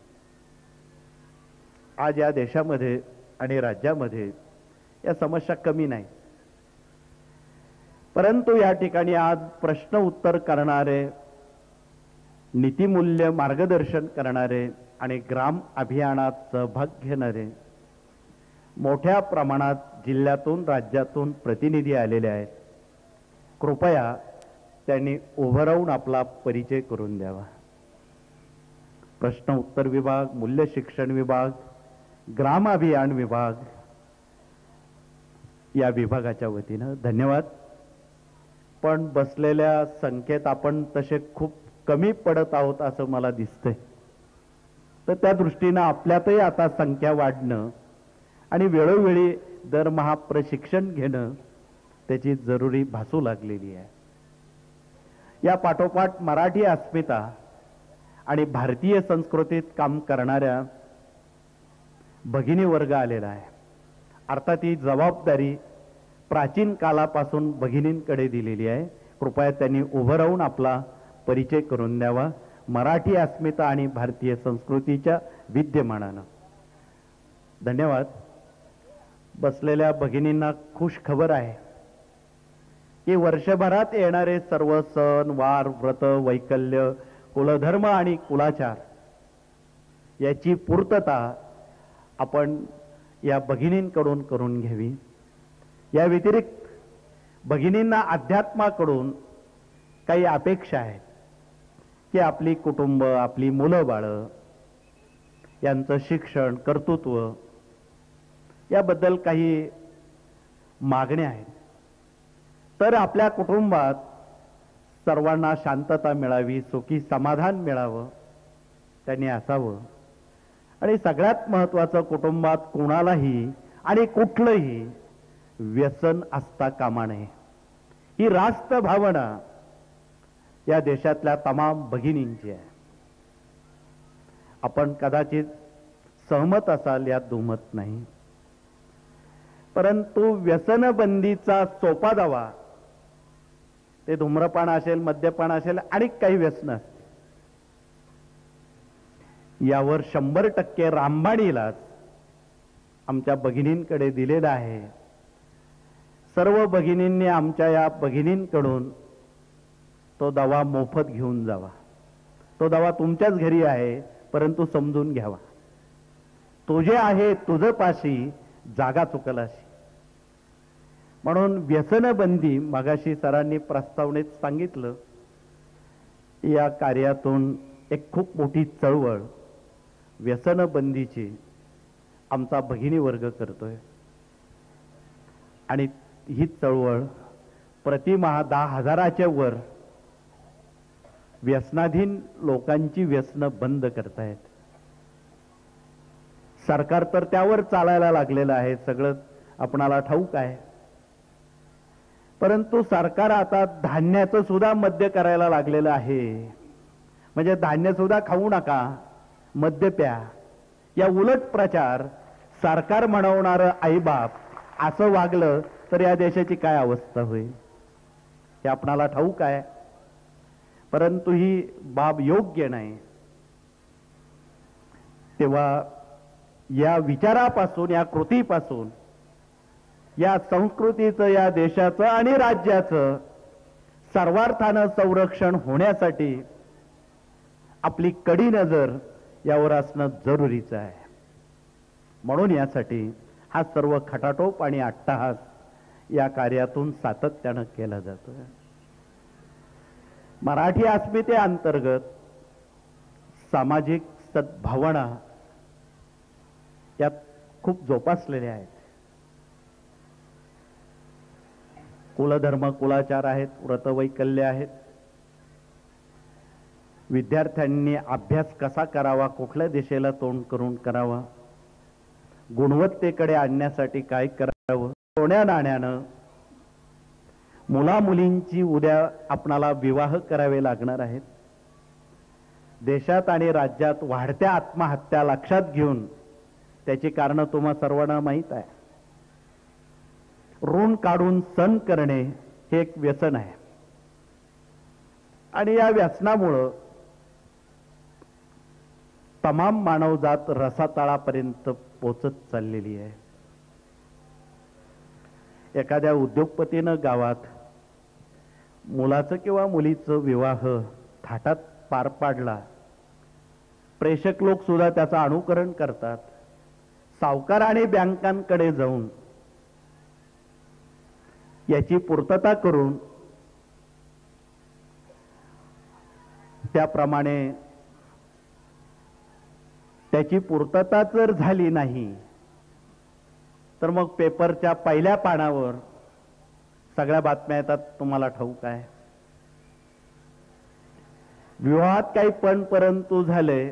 आज या देशामध्ये आणि राज्यामध्ये या समस्या कमी नाही. परंतु या ठिकाणी आज प्रश्न उत्तर करणारे, नीतिमूल्य मार्गदर्शन करणारे आणि ग्राम अभियानात सहभाग घेणारे मोठ्या प्रमाणात जिल्ह्यातून, राज्यातून प्रतिनिधी आलेले आहेत. कृपया त्यांनी उभं राहून आपला परिचय करून द्यावा. प्रश्न उत्तर विभाग, मूल्य शिक्षण विभाग, ग्राम अभियान विभाग या विभागाच्या वतीनं धन्यवाद. पण बसलेल्या संख्येत आपण तसे खूप कमी पडत आहोत असं मला दिसतंय. तर त्या दृष्टीनं आपल्यातही आता संख्या वाढणं आणि वेळोवेळी दरमहा प्रशिक्षण घेणं त्याची जरुरी भासू लागलेली आहे. या पाठोपाठ मराठी अस्मिता आणि भारतीय संस्कृतीत काम करणाऱ्या भगिनी वर्ग आलेला आहे. अर्थात ही जबाबदारी प्राचीन कालापासून भगिनींकडे दिलेली आहे. कृपया त्यांनी उभं राहून आपला परिचय करून द्यावा मराठी अस्मिता आणि भारतीय संस्कृतीच्या विद्यमानानं. धन्यवाद. बसलेल्या भगिनींना खुश खबर आहे की वर्षभरात येणारे सर्व सण, वार, व्रत, वैकल्य, कुलधर्म आणि कुलाचार याची पूर्तता आपण या भगिनींकडून करून घ्यावी. या व्यतिरिक्त भगिनींना अध्यात्माकडून काही अपेक्षा आहेत की आपली कुटुंब, आपली मुलं बाळं यांचं शिक्षण, कर्तृत्व याबद्दल काही मागण्या आहेत, तर आपल्या कुटुंबात सर्वांना शांतता मिळावी, सुखी समाधान मिळावं, त्यांनी असावं. आणि सगळ्यात महत्त्वाचं, कुटुंबात कोणालाही आणि कुठलंही व्यसन असता कामा नये. ही रास्त भावना या देशातल्या तमाम भगिनींची आहे. आपण कदाचित सहमत असाल यात दुमत नाही, परंतु व्यसनबंदीचा सोपा दवा, ते धूम्रपान असेल, मद्यपान असेल आणि काही व्यसन असतील, यावर 100% रामबाण इलाज आमच्या भगिनींकडे दिलेला आहे. सर्व भगिनींनी आमच्या या भगिनींकडून तो दवा मोफत घेऊन जावा. तो दवा तुमच्याच घरी आहे, परंतु समजून घ्यावा. तुझे आहे तुझं पाशी, जागा चुकलाशी. म्हणून व्यसनबंदी, मगाशी सरांनी प्रस्तावनेत सांगितलं, या कार्यातून एक खूप मोठी चळवळ व्यसनबंदीची आमचा भगिनी वर्ग करतोय. आणि ही चळवळ प्रतिमाह 10,000च्या वर व्यसनाधीन लोकांची व्यसनं बंद करतायत. सरकार तर त्यावर चालायला लागलेलं आहे, सगळं आपणाला ठाऊक आहे. परंतु सरकार आता धान्याचं सुद्धा मद्य करायला लागलेलं आहे. म्हणजे धान्य सुद्धा खाऊ नका, मद्य प्या, या उलट प्रचार सरकार म्हणवणारं आईबाप असं वागलं तर या देशाची काय अवस्था होईल हे आपणाला ठाऊक आहे. परंतु ही बाब योग्य नाही. तेव्हा या विचारापासून, या कृतीपासून, या संस्कृतीचं, या देशाचं आणि राज्याचं सर्वार्थानं संरक्षण होण्यासाठी आपली कडी नजर यावर असणं जरुरीचं आहे. म्हणून यासाठी हा सर्व खटाटोप आणि अट्टहास या कार्यातून सातत्यानं केला जातो. मराठी अस्मितेअंतर्गत सामाजिक सद्भावना यात खूप जोपासलेल्या आहेत. कुलधर्म, कुलाचार आहेत, व्रतवैकल्य आहेत. विद्यार्थ्यांनी अभ्यास कसा करावा, कुठल्या दिशेला तोंड करून करावा, गुणवत्तेकडे आणण्यासाठी काय करावं, सोन्या नाण्यानं मुलामुलींची उद्या आपणाला विवाह करावे लागणार आहेत. देशात आणि राज्यात वाढत्या आत्महत्या लक्षात घेऊन त्याची कारणं तुम्हा सर्वांना माहीत आहे. ऋण काढून सण करणे हे एक व्यसन आहे. आणि या व्यसनामुळं तमाम मानवजात रसातळापर्यंत पोचत चाललेली आहे. एखाद्या उद्योगपतीनं गावात मुलाचं किंवा मुलीचं विवाह थाटात पार पाडला, प्रेषक लोक सुद्धा त्याचं अनुकरण करतात. सावकार आणि बँकांकडे जाऊन याची पूर्तता करून त्याप्रमाणे त्याची पूर्तता जर झाली नाही तर मग पेपरच्या पहिल्या पानावर सगळ्या बातम्या येतात, तुम्हाला ठाऊक आहे. विवाहात काही पण परंतु झाले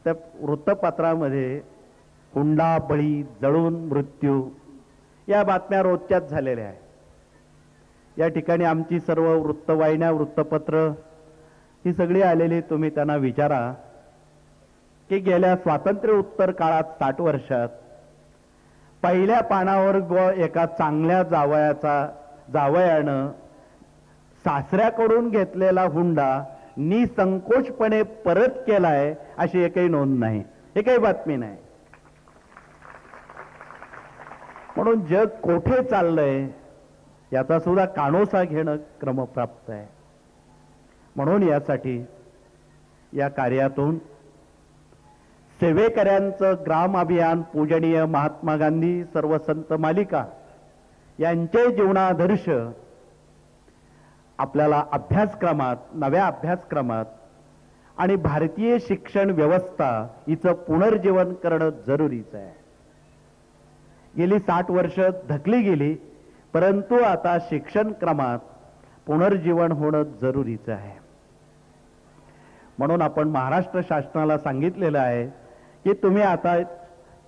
त्या वृत्तपत्रामध्ये हुंडा, बळी, जळून मृत्यू या बातम्या रोजच्याच झालेल्या आहेत. या ठिकाणी आमची सर्व वृत्तवाहिन्या, वृत्तपत्र ही सगळी आलेली, तुम्ही त्यांना विचारा की गेल्या स्वातंत्र्य उत्तर काळात 60 वर्षात पहिल्या पानावर एका चांगल्या जावयानं सासऱ्याकडून घेतलेला हुंडा निसंकोचपणे परत केलाय अशी एकही नोंद नाही, एकही बातमी नाही. म्हणून जग कोठे चाललंय याचा सुद्धा कानोसा घेणं क्रमप्राप्त आहे. म्हणून यासाठी या कार्यातून सेवेकऱ्यांचं ग्राम अभियान, पूजनीय महात्मा गांधी, सर्व संत मालिका यांचे जीवनादर्श आपल्याला अभ्यासक्रमात, नव्या अभ्यासक्रमात आणि भारतीय शिक्षण व्यवस्था हिचं पुनर्जीवन करणं जरुरीचं आहे. गेली 60 वर्ष धकली गेली, परंतु आता शिक्षण क्रमात पुनर्जीवन होणं जरुरीचं आहे. म्हणून आपण महाराष्ट्र शासनाला सांगितलेलं आहे की तुम्ही आता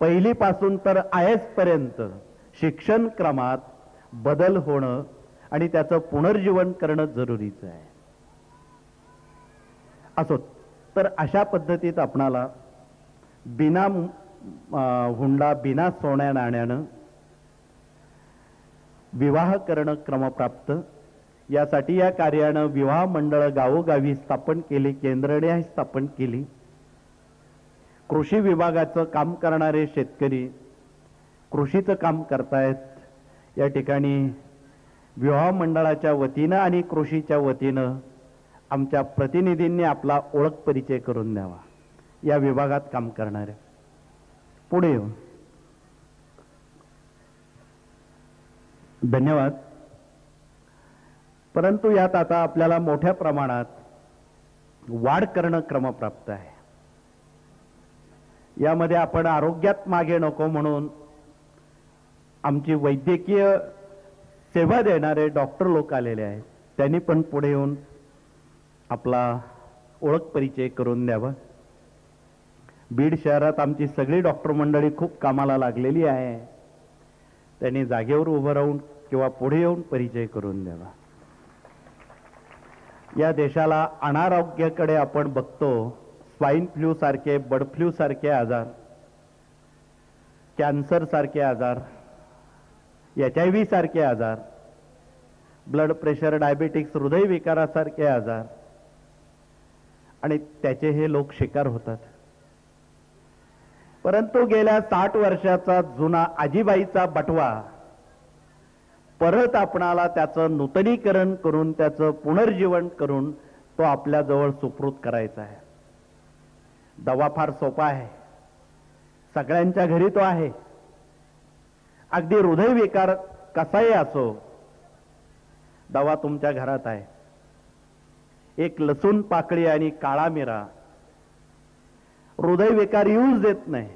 पहिलीपासून तर IAS पर्यंत शिक्षण क्रमात बदल होणं आणि त्याचं पुनर्जीवन करणं जरुरीचं आहे. असो तर अशा पद्धतीत आपणाला बिना हुंडा बिना सोन्या नाण्यानं विवाह करणं क्रमप्राप्त. यासाठी या कार्यानं विवाह मंडळ गावोगावी स्थापन केली, केंद्रणे स्थापन केली. कृषी विभागाचं काम करणारे शेतकरी कृषीचं काम करतायत. या ठिकाणी विवाह मंडळाच्या वतीनं आणि कृषीच्या वतीनं आमच्या प्रतिनिधींनी आपला ओळख परिचय करून द्यावा. या विभागात काम करणारे पुढे येऊन. धन्यवाद. परंतु यात आता आपल्याला मोठ्या प्रमाणात वाढ करणं क्रमप्राप्त आहे. यामध्ये आपण आरोग्यात मागे नको म्हणून आमची वैद्यकीय सेवा देणारे डॉक्टर लोक आलेले आहेत. त्यांनी पण पुढे येऊन आपला ओळख परिचय करून द्यावा. बीड शहरात आमची सगळी डॉक्टर मंडळी खूप कामाला लागलेली आहे. त्यांनी जागेवर उभं राहून किंवा पुढे येऊन परिचय करून द्यावा. या देशाला अनारोग्याकडे आपण बघतो. स्वाईन फ्लू सारखे, बर्ड फ्लू सारखे आजार, कॅन्सर सारखे आजार, HIV सारखे आजार, ब्लड प्रेशर, डायबेटिक्स, हृदयविकारासारखे आजार आणि त्याचे हे लोक शिकार होतात. परंतु गेल्या 60 वर्षाचा जुना आजीबाईचा बटवा परत आपणाला त्याचं नूतनीकरण करून त्याचं पुनर्जीवन करून तो आपल्या जवळ सुपूर्द करायचा आहे. दवा फार सोपा आहे, सगळ्यांच्या घरी तो आहे. अगदी हृदयविकार कसाही असो, दवा तुमच्या घरात आहे. एक लसूण पाकळी आणि काळा मिरा हृदयविकार येऊच देत नाही.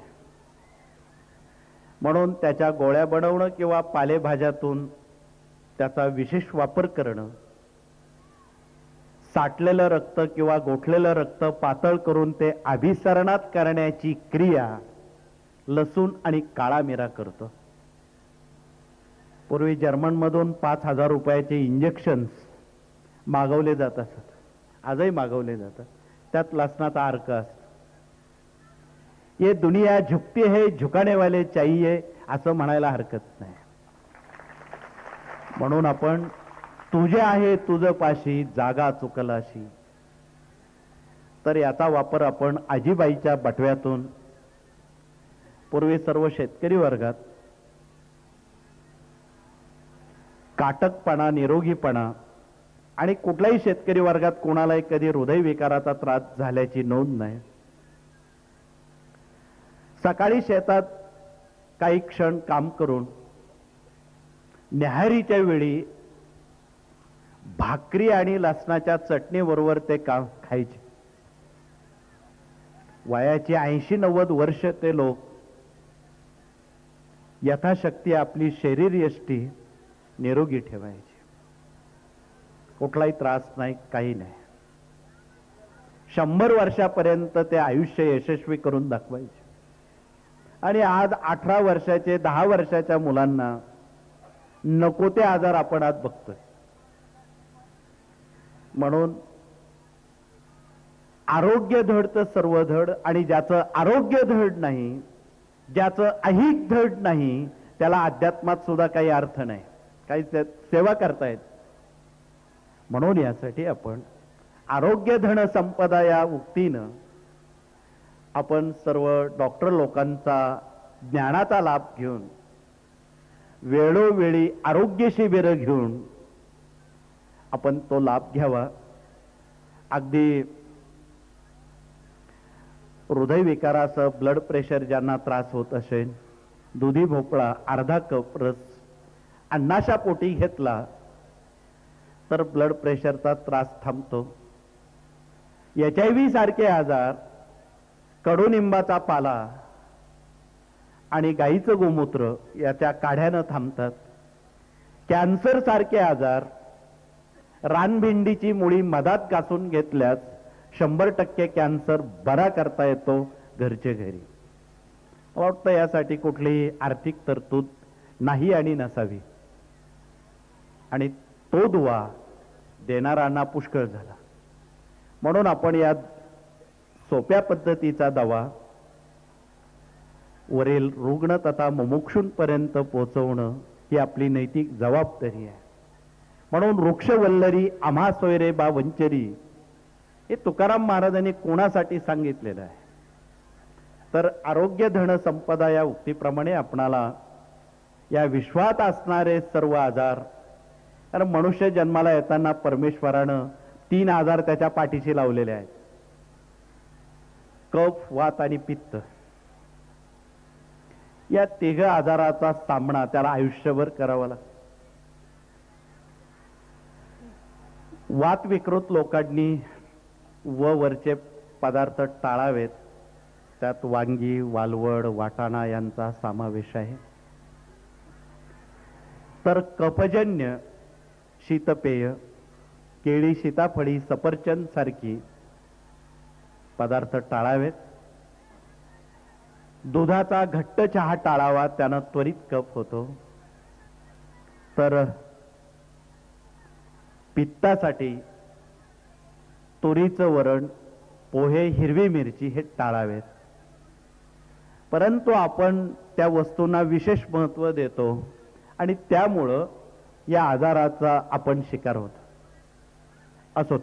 म्हणून त्याच्या गोळ्या बनवणं किंवा पालेभाज्यातून त्याचा विशेष वापर करणं, साठलेलं रक्त किंवा गोठलेलं रक्त पातळ करून ते अभिसरणात करण्याची क्रिया लसूण आणि काळा मिरा करतो. पूर्वी जर्मनमधून 5,000 रुपयाचे इंजेक्शन्स मागवले जात असत. आजही मागवले जातात. त्यात लसणाचा अर्क असतो. ये दुनिया झुकती है, झुकाने वाले चाहिए असं म्हणायला हरकत नाही. म्हणून आपण तुझे आहे तुझं पाशी जागा चुकलाशी, तर याचा वापर आपण आजीबाईच्या बटव्यातून पूर्वी सर्व शेतकरी वर्गात काटकपणा, निरोगीपणा आणि कुठल्याही शेतकरी वर्गात कोणालाही कधी हृदयविकाराचा त्रास झाल्याची नोंद नाही. सकाळी शेतात काही क्षण काम करून न्याहारीच्या वेळी भाकरी आणि लसणाच्या चटणीबरोबर ते काम खायचे. वयाची 80-90 वर्ष ते लोक यथाशक्ती आपली शरीर यष्टी निरोगी ठेवायची. कुठलाही त्रास नाही, काही नाही. 100 वर्षापर्यंत ते आयुष्य यशस्वी करून दाखवायचे. आणि आज 18 वर्षाचे 10 वर्षाच्या मुलांना नको ते आजार आपण आज बघतोय. म्हणून आरोग्य धड तर सर्व धड, आणि ज्याचं आरोग्य धड नाही, ज्याचं अहिक धड नाही, त्याला अध्यात्मात सुद्धा काही अर्थ नाही, काही सेवा करतायत. म्हणून यासाठी आपण आरोग्य धन संपदा या उक्तीनं आपण सर्व डॉक्टर लोकांचा ज्ञानाचा लाभ घेऊन वेळोवेळी आरोग्य शिबिर घेऊन आपण तो लाभ घ्यावा. अगदी हृदयविकारासह ब्लड प्रेशर ज्यांना त्रास होत असेल, दुधी भोपळा अर्धा कप रस अन्नाच्या पोटी घेतला तर ब्लड प्रेशरचा त्रास थांबतो. HIV सारखे आजार कडुनिंबाचा पाला आणि गाईचं गोमूत्र याच्या काढ्यानं थांबतात. कॅन्सर सारखे आजार रानभिंडीची मुळी मधात घासून घेतल्यास 100% कॅन्सर बरा करता येतो घरचे घरी. वाटतं यासाठी कुठलीही आर्थिक तरतूद नाही आणि नसावी. आणि तो दुवा देणाऱ्यांना पुष्कळ झाला. म्हणून आपण या सोप्या पद्धतीचा दवा वरील रुग्ण तथा मुमुक्षूंपर्यंत पोहोचवणं ही आपली नैतिक जबाबदारी आहे. म्हणून वृक्षवल्लरी आम्हा सोयरे बा वंचरी हे तुकाराम महाराजांनी कोणासाठी सांगितलेलं आहे. तर आरोग्य धन संपदा या उक्तीप्रमाणे आपणाला या विश्वात असणारे सर्व आजार, कारण मनुष्य जन्माला येताना परमेश्वरानं 3 आजार त्याच्या पाठीशी लावलेले आहेत. कफ, वात आणि पित्त. या 3 आजाराचा सामना त्याला आयुष्यभर करावा लागतो. वात विकृत लोकांनी वरचे पदार्थ टाळावेत. त्यात वांगी, वालवड, वाटाणा यांचा समावेश आहे. तर कफजन्य शीतपेय, केळी, सीताफळी, सफरचंद सारखी पदार्थ टाळावेत. दुधाचा घट्ट चहा टाळावा, त्यानं त्वरित कफ होतो. तर पित्तासाठी तुरीचं वरण, पोहे, हिरवी मिरची हे टाळावेत. परंतु आपण त्या वस्तूंना विशेष महत्त्व देतो आणि त्यामुळं या आजाराचा आपण शिकार होतो. असोत,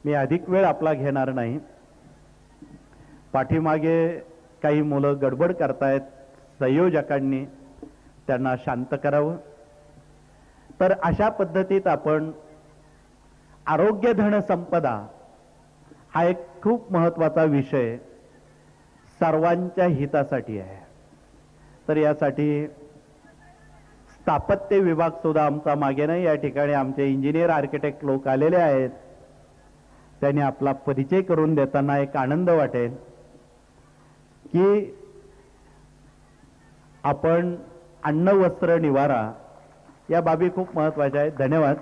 मी अधिक वेळ आपला घेणार नाही. पाठीमागे काही मुलं गडबड करतायत, संयोजकांनी त्यांना शांत करावं. तर अशा पद्धतीत आपण आरोग्य धन संपदा हा एक खूप महत्त्वाचा विषय सर्वांच्या हितासाठी आहे. तर यासाठी स्थापत्य विभाग सुद्धा आमचा मागे नाही. या ठिकाणी आमचे इंजिनियर, आर्किटेक्ट लोक आलेले आहेत. त्यांनी आपला परिचय करून देताना एक आनंद वाटेल की आपण अन्न, वस्त्र, निवारा या बाबी खूप महत्त्वाच्या आहेत. धन्यवाद.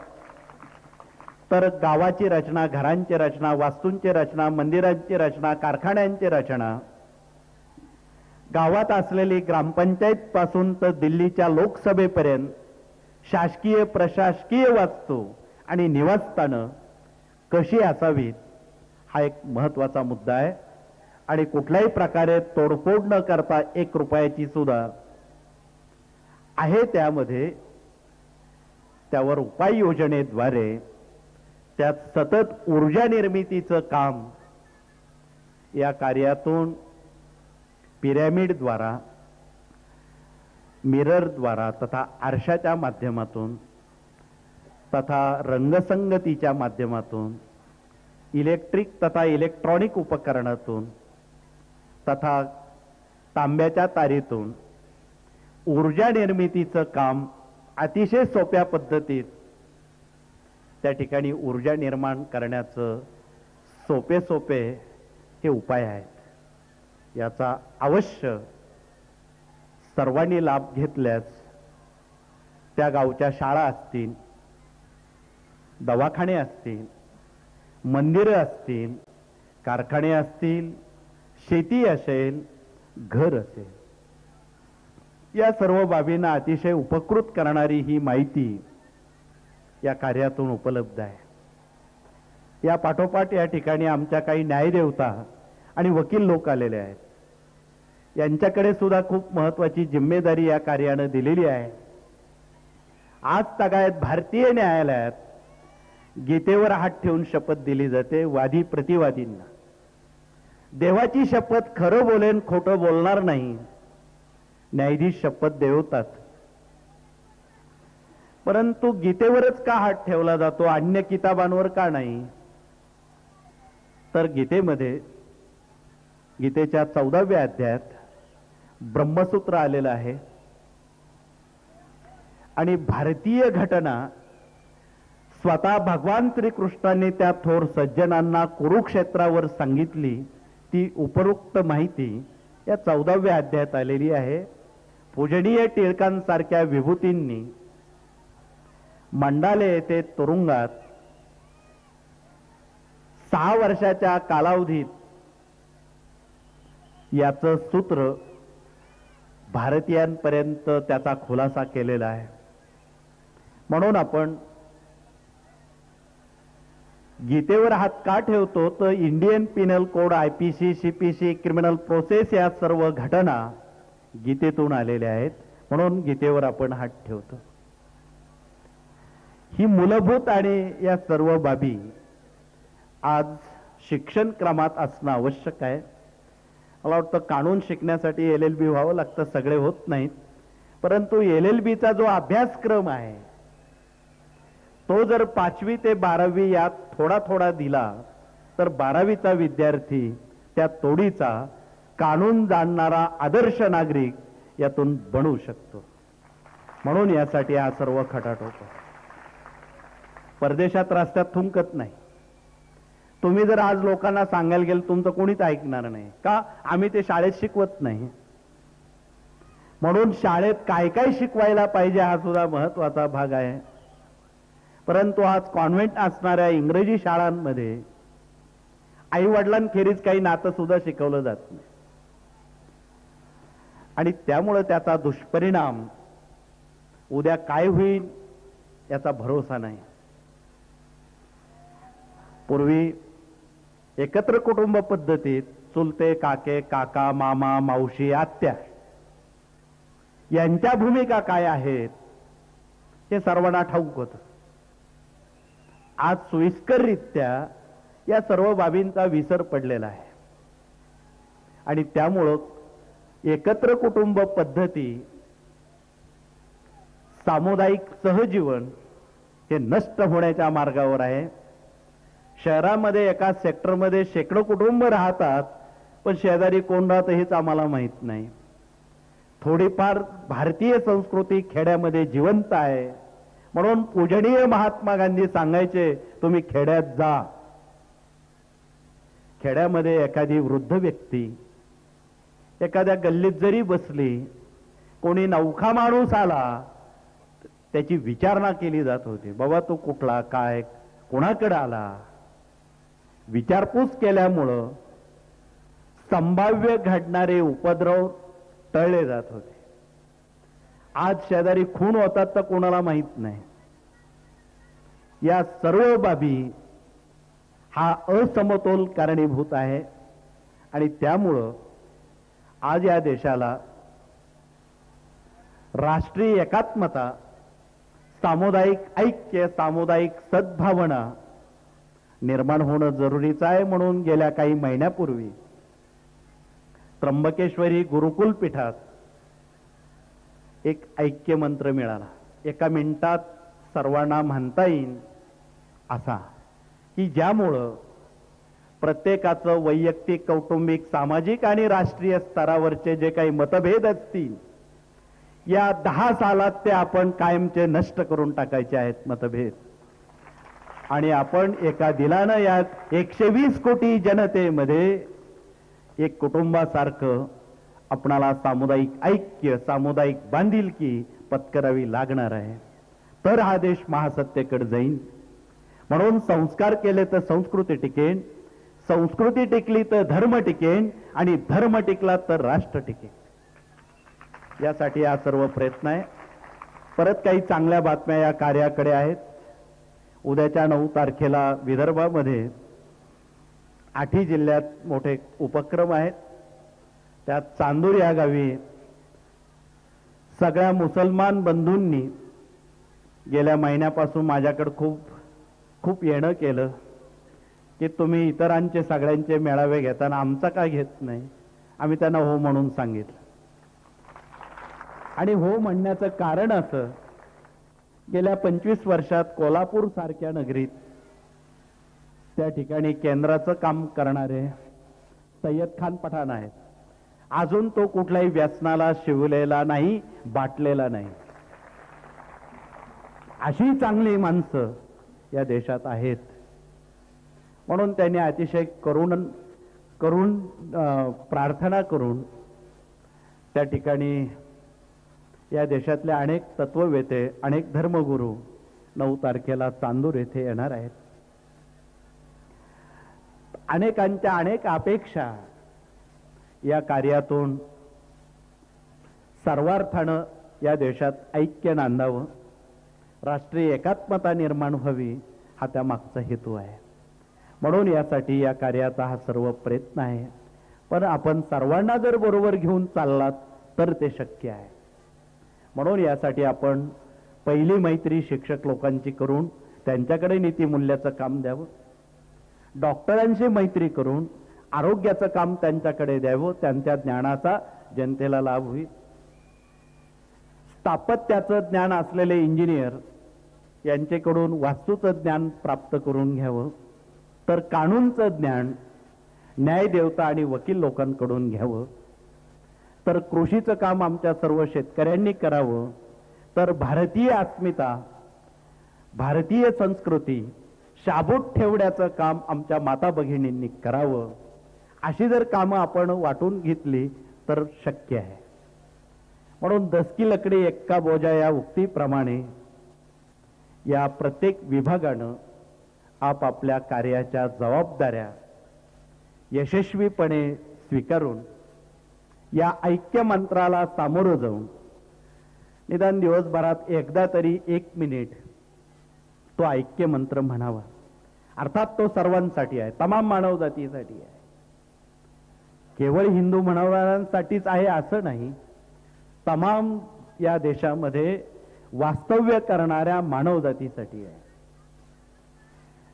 तर गावाची रचना, घरांची रचना, वास्तूंची रचना, मंदिरांची रचना, कारखान्यांची रचना, गावात असलेली ग्रामपंचायत पासून तर दिल्लीच्या लोकसभेपर्यंत शासकीय, प्रशासकीय वास्तू आणि निवासस्थानं कशी असावीत हा एक महत्त्वाचा मुद्दा आहे. आणि कुठल्याही प्रकारे तोडफोड न करता 1 रुपयाची सुद्धा आहे त्यामध्ये, त्यावर उपाययोजनेद्वारे त्यात सतत ऊर्जा निर्मितीचं काम या कार्यातून पिरॅमिडद्वारा, मिररद्वारा तथा आरशाच्या माध्यमातून तथा रंगसंगतीच्या माध्यमातून, इलेक्ट्रिक तथा इलेक्ट्रॉनिक उपकरणातून तथा तांब्याच्या तारीतून ऊर्जा निर्मितीचं काम अतिशय सोप्या पद्धतीत त्या ठिकाणी ऊर्जा निर्माण करण्याचं सोपे हे उपाय आहेत. याचा अवश्य सर्वांनी लाभ घेतल्यास त्या गावच्या शाळा असतील, दवाखाने असतील, मंदिरं असतील, कारखाने असतील, शेती असेल, घर असेल, या सर्व बाबींना अतिशय उपकृत करणारी ही माहिती या कार्यातून उपलब्ध आहे. या पाठोपाठ या ठिकाणी आमच्या काही न्यायदेवता आणि वकील लोक आलेले आहेत. यांच्याकडे सुद्धा खूप महत्त्वाची जिम्मेदारी या कार्यानं दिलेली आहे. आज तगायत भारतीय न्यायालयात गीतेवर हात ठेवून शपथ दिली जाते वादी प्रतिवादींना. देवाची शपथ खरं बोलेन, खोटं बोलणार नाही, न्यायाधीश शपथ देवतात. परंतु गीतेवरच का हात ठेवला जातो, अन्य किताबांवर का नाही? तर गीतेमध्ये, गीतेच्या 14व्या अध्यायात ब्रह्मसूत्र आलेलं आहे आणि भारतीय घटना स्वतः भगवान श्रीकृष्णाने त्या थोर सज्जनांना कुरुक्षेत्रावर सांगितली. ती उपरोक्त माहिती या 14व्या अध्यायात आलेली आहे. पूजनीय टिळकांसारख्या विभूतींनी मंडाले येथे तुरुंगात 6 वर्षाच्या कालावधीत याचं सूत्र भारतीयांपर्यंत त्याचा खुलासा केलेला आहे. म्हणून आपण गीतेवर हात का ठेवतो तर Indian Pinal code, IPC, CPC, criminal process या सर्व घटना गीतेतून आलेल्या आहेत. म्हणून गीतेवर आपण हात ठेवतो. ही मूलभूत आणि या सर्व बाबी आज शिक्षण क्रमात असणं आवश्यक आहे. मला वाटतं कानून शिकण्यासाठी LLB व्हावं लागतं, सगळे होत नाहीत. परंतु LLBचा जो अभ्यासक्रम आहे तो जर 5वी ते 12वी यात थोडा थोडा दिला तर 12वीचा विद्यार्थी त्या तोडीचा कानून जाणणारा आदर्श नागरिक यातून बनू शकतो. म्हणून यासाठी हा सर्व खटाट होतो. परदेशात रस्त्यात थुंकत नाही. तुम्ही जर आज लोकांना सांगायला गेलं तुमचं कोणीच ऐकणार नाही. का? आम्ही ते शाळेत शिकवत नाही. म्हणून शाळेत काय काय शिकवायला पाहिजे हा सुद्धा महत्वाचा भाग आहे. परंतु आज कॉन्व्हेंट असणाऱ्या इंग्रजी शाळांमध्ये आई वडिलांखेरीज काही नातं सुद्धा शिकवलं जात नाही. आणि त्यामुळे त्याचा दुष्परिणाम उद्या काय होईल याचा भरोसा नाही. पूर्वी एकत्र कुटुंब पद्धतीत चुलते, काके, काका, मामा, मावशी, आत्या यांच्या भूमिका काय आहेत हे सर्वांना ठाऊक होतं. आज सोयीस्कररित्या या सर्व बाबींचा विसर पडलेला आहे. आणि त्यामुळं एकत्र कुटुंब पद्धती, सामुदायिक सहजीवन हे नष्ट होण्याच्या मार्गावर आहे. शहरामध्ये एका सेक्टरमध्ये शेकडो कुटुंब राहतात, पण शेजारी कोण राहतं हेच आम्हाला माहित नाही. थोडीफार भारतीय संस्कृती खेड्यामध्ये जिवंत आहे. म्हणून पूजनीय महात्मा गांधी सांगायचे, तुम्ही खेड्यात जा. खेड्यामध्ये एखादी वृद्ध व्यक्ती एखाद्या गल्लीत जरी बसली, कोणी नवखा माणूस आला, त्याची विचारणा केली जात होती. बाबा तो कुठला, काय, कोणाकडे आला. विचारपूस केल्यामुळं संभाव्य घडणारे उपद्रव टळले जात होते. आज शेजारी खून होतात तर कोणाला माहित नाही. या सर्व बाबी हा असमतोल कारणीभूत आहे. आणि त्यामुळं आज या देशाला राष्ट्रीय एकात्मता, सामुदायिक ऐक्य, सामुदायिक सद्भावना निर्माण होणं जरुरीचं आहे. म्हणून गेल्या काही महिन्यापूर्वी त्र्यंबकेश्वरी गुरुकुल पीठात एक ऐक्य मंत्र मिळाला. 1 मिनिटात सर्वांना म्हणता येईल असा, की ज्यामुळं प्रत्येकाचं वैयक्तिक, कौटुंबिक, सामाजिक आणि राष्ट्रीय स्तरावरचे जे काही मतभेद असतील, या 10 सालात ते आपण कायमचे नष्ट करून टाकायचे आहेत मतभेद. आणि आपण एका दिलानं या 120 कोटी जनतेमध्ये एक कुटुंबासारखं आपणाला सामुदायिक ऐक्य, सामुदायिक बांधिलकी पत्करावी लागणार आहे. तर हा देश महासत्तेकडे जाईल. म्हणून संस्कार केले तर संस्कृती टिकेन, संस्कृती टिकली तर धर्म टिकेन, आणि धर्म टिकला तर राष्ट्र टिकेन. यासाठी हा सर्व प्रयत्न आहे. परत काही चांगल्या बातम्या या कार्याकडे आहेत. उद्याच्या 9 तारखेला विदर्भामध्ये 8 जिल्ह्यात मोठे उपक्रम आहेत. त्यात चांदूर या गावी सगळ्या मुसलमान बंधूंनी गेल्या महिन्यापासून माझ्याकडे खूप येणं केलं की तुम्ही इतरांचे सगळ्यांचे मेळावे घेताना आमचा का घेत नाही. आम्ही त्यांना हो म्हणून सांगितलं. आणि हो म्हणण्याचं कारण असं, गेल्या 25 वर्षात कोल्हापूर सारख्या नगरीत त्या ठिकाणी केंद्राचं काम करणारे सय्यद खान पठाण आहेत. अजून तो कुठल्याही व्यसनाला शिवलेला नाही, बाटलेला नाही. अशी चांगली माणसं या देशात आहेत. म्हणून त्यांनी अतिशय करून प्रार्थना करून त्या ठिकाणी या देशातले अनेक तत्ववेते, अनेक धर्मगुरू 9 तारखेला चांदूर येथे येणार आहेत. अनेकांच्या अनेक अपेक्षा या कार्यातून सर्वार्थानं या देशात ऐक्य नांदावं, राष्ट्रीय एकात्मता निर्माण व्हावी, हा त्यामागचा हेतू आहे. म्हणून यासाठी या कार्याचा हा सर्व प्रयत्न आहे. पण आपण सर्वांना जर बरोबर घेऊन चाललात तर ते शक्य आहे. म्हणून यासाठी आपण पहिली मैत्री शिक्षक लोकांची करून त्यांच्याकडे नीतिमूल्याचं काम द्यावं, डॉक्टरांशी मैत्री करून आरोग्याचं काम त्यांच्याकडे द्यावं, त्यांच्या ज्ञानाचा जनतेला लाभ होईल. स्थापत्याचं ज्ञान असलेले इंजिनियर यांच्याकडून वास्तूचं ज्ञान प्राप्त करून घ्यावं, तर कानूनचं ज्ञान न्यायदेवता आणि वकील लोकांकडून घ्यावं, तर कृषीचं काम आमच्या सर्व शेतकऱ्यांनी करावं, तर भारतीय अस्मिता, भारतीय संस्कृती शाबूत ठेवण्याचं काम आमच्या माता भगिनींनी करावं. अशी जर कामं आपण वाटून घेतली तर शक्य आहे. म्हणून 10 की लकडी एक्का बोजा या उक्तीप्रमाणे या प्रत्येक विभागानं आपापल्या कार्याच्या जबाबदाऱ्या यशस्वीपणे स्वीकारून या ऐक्य मंत्राला सामोरं जाऊन निदान दिवसभरात एकदा तरी 1 मिनिट तो ऐक्य मंत्र म्हणावा. अर्थात तो सर्वांसाठी आहे, तमाम मानवजातीसाठी आहे. केवळ हिंदू म्हणणाऱ्यांसाठीच आहे असं नाही, तमाम या देशामध्ये वास्तव्य करणाऱ्या मानवजातीसाठी आहे.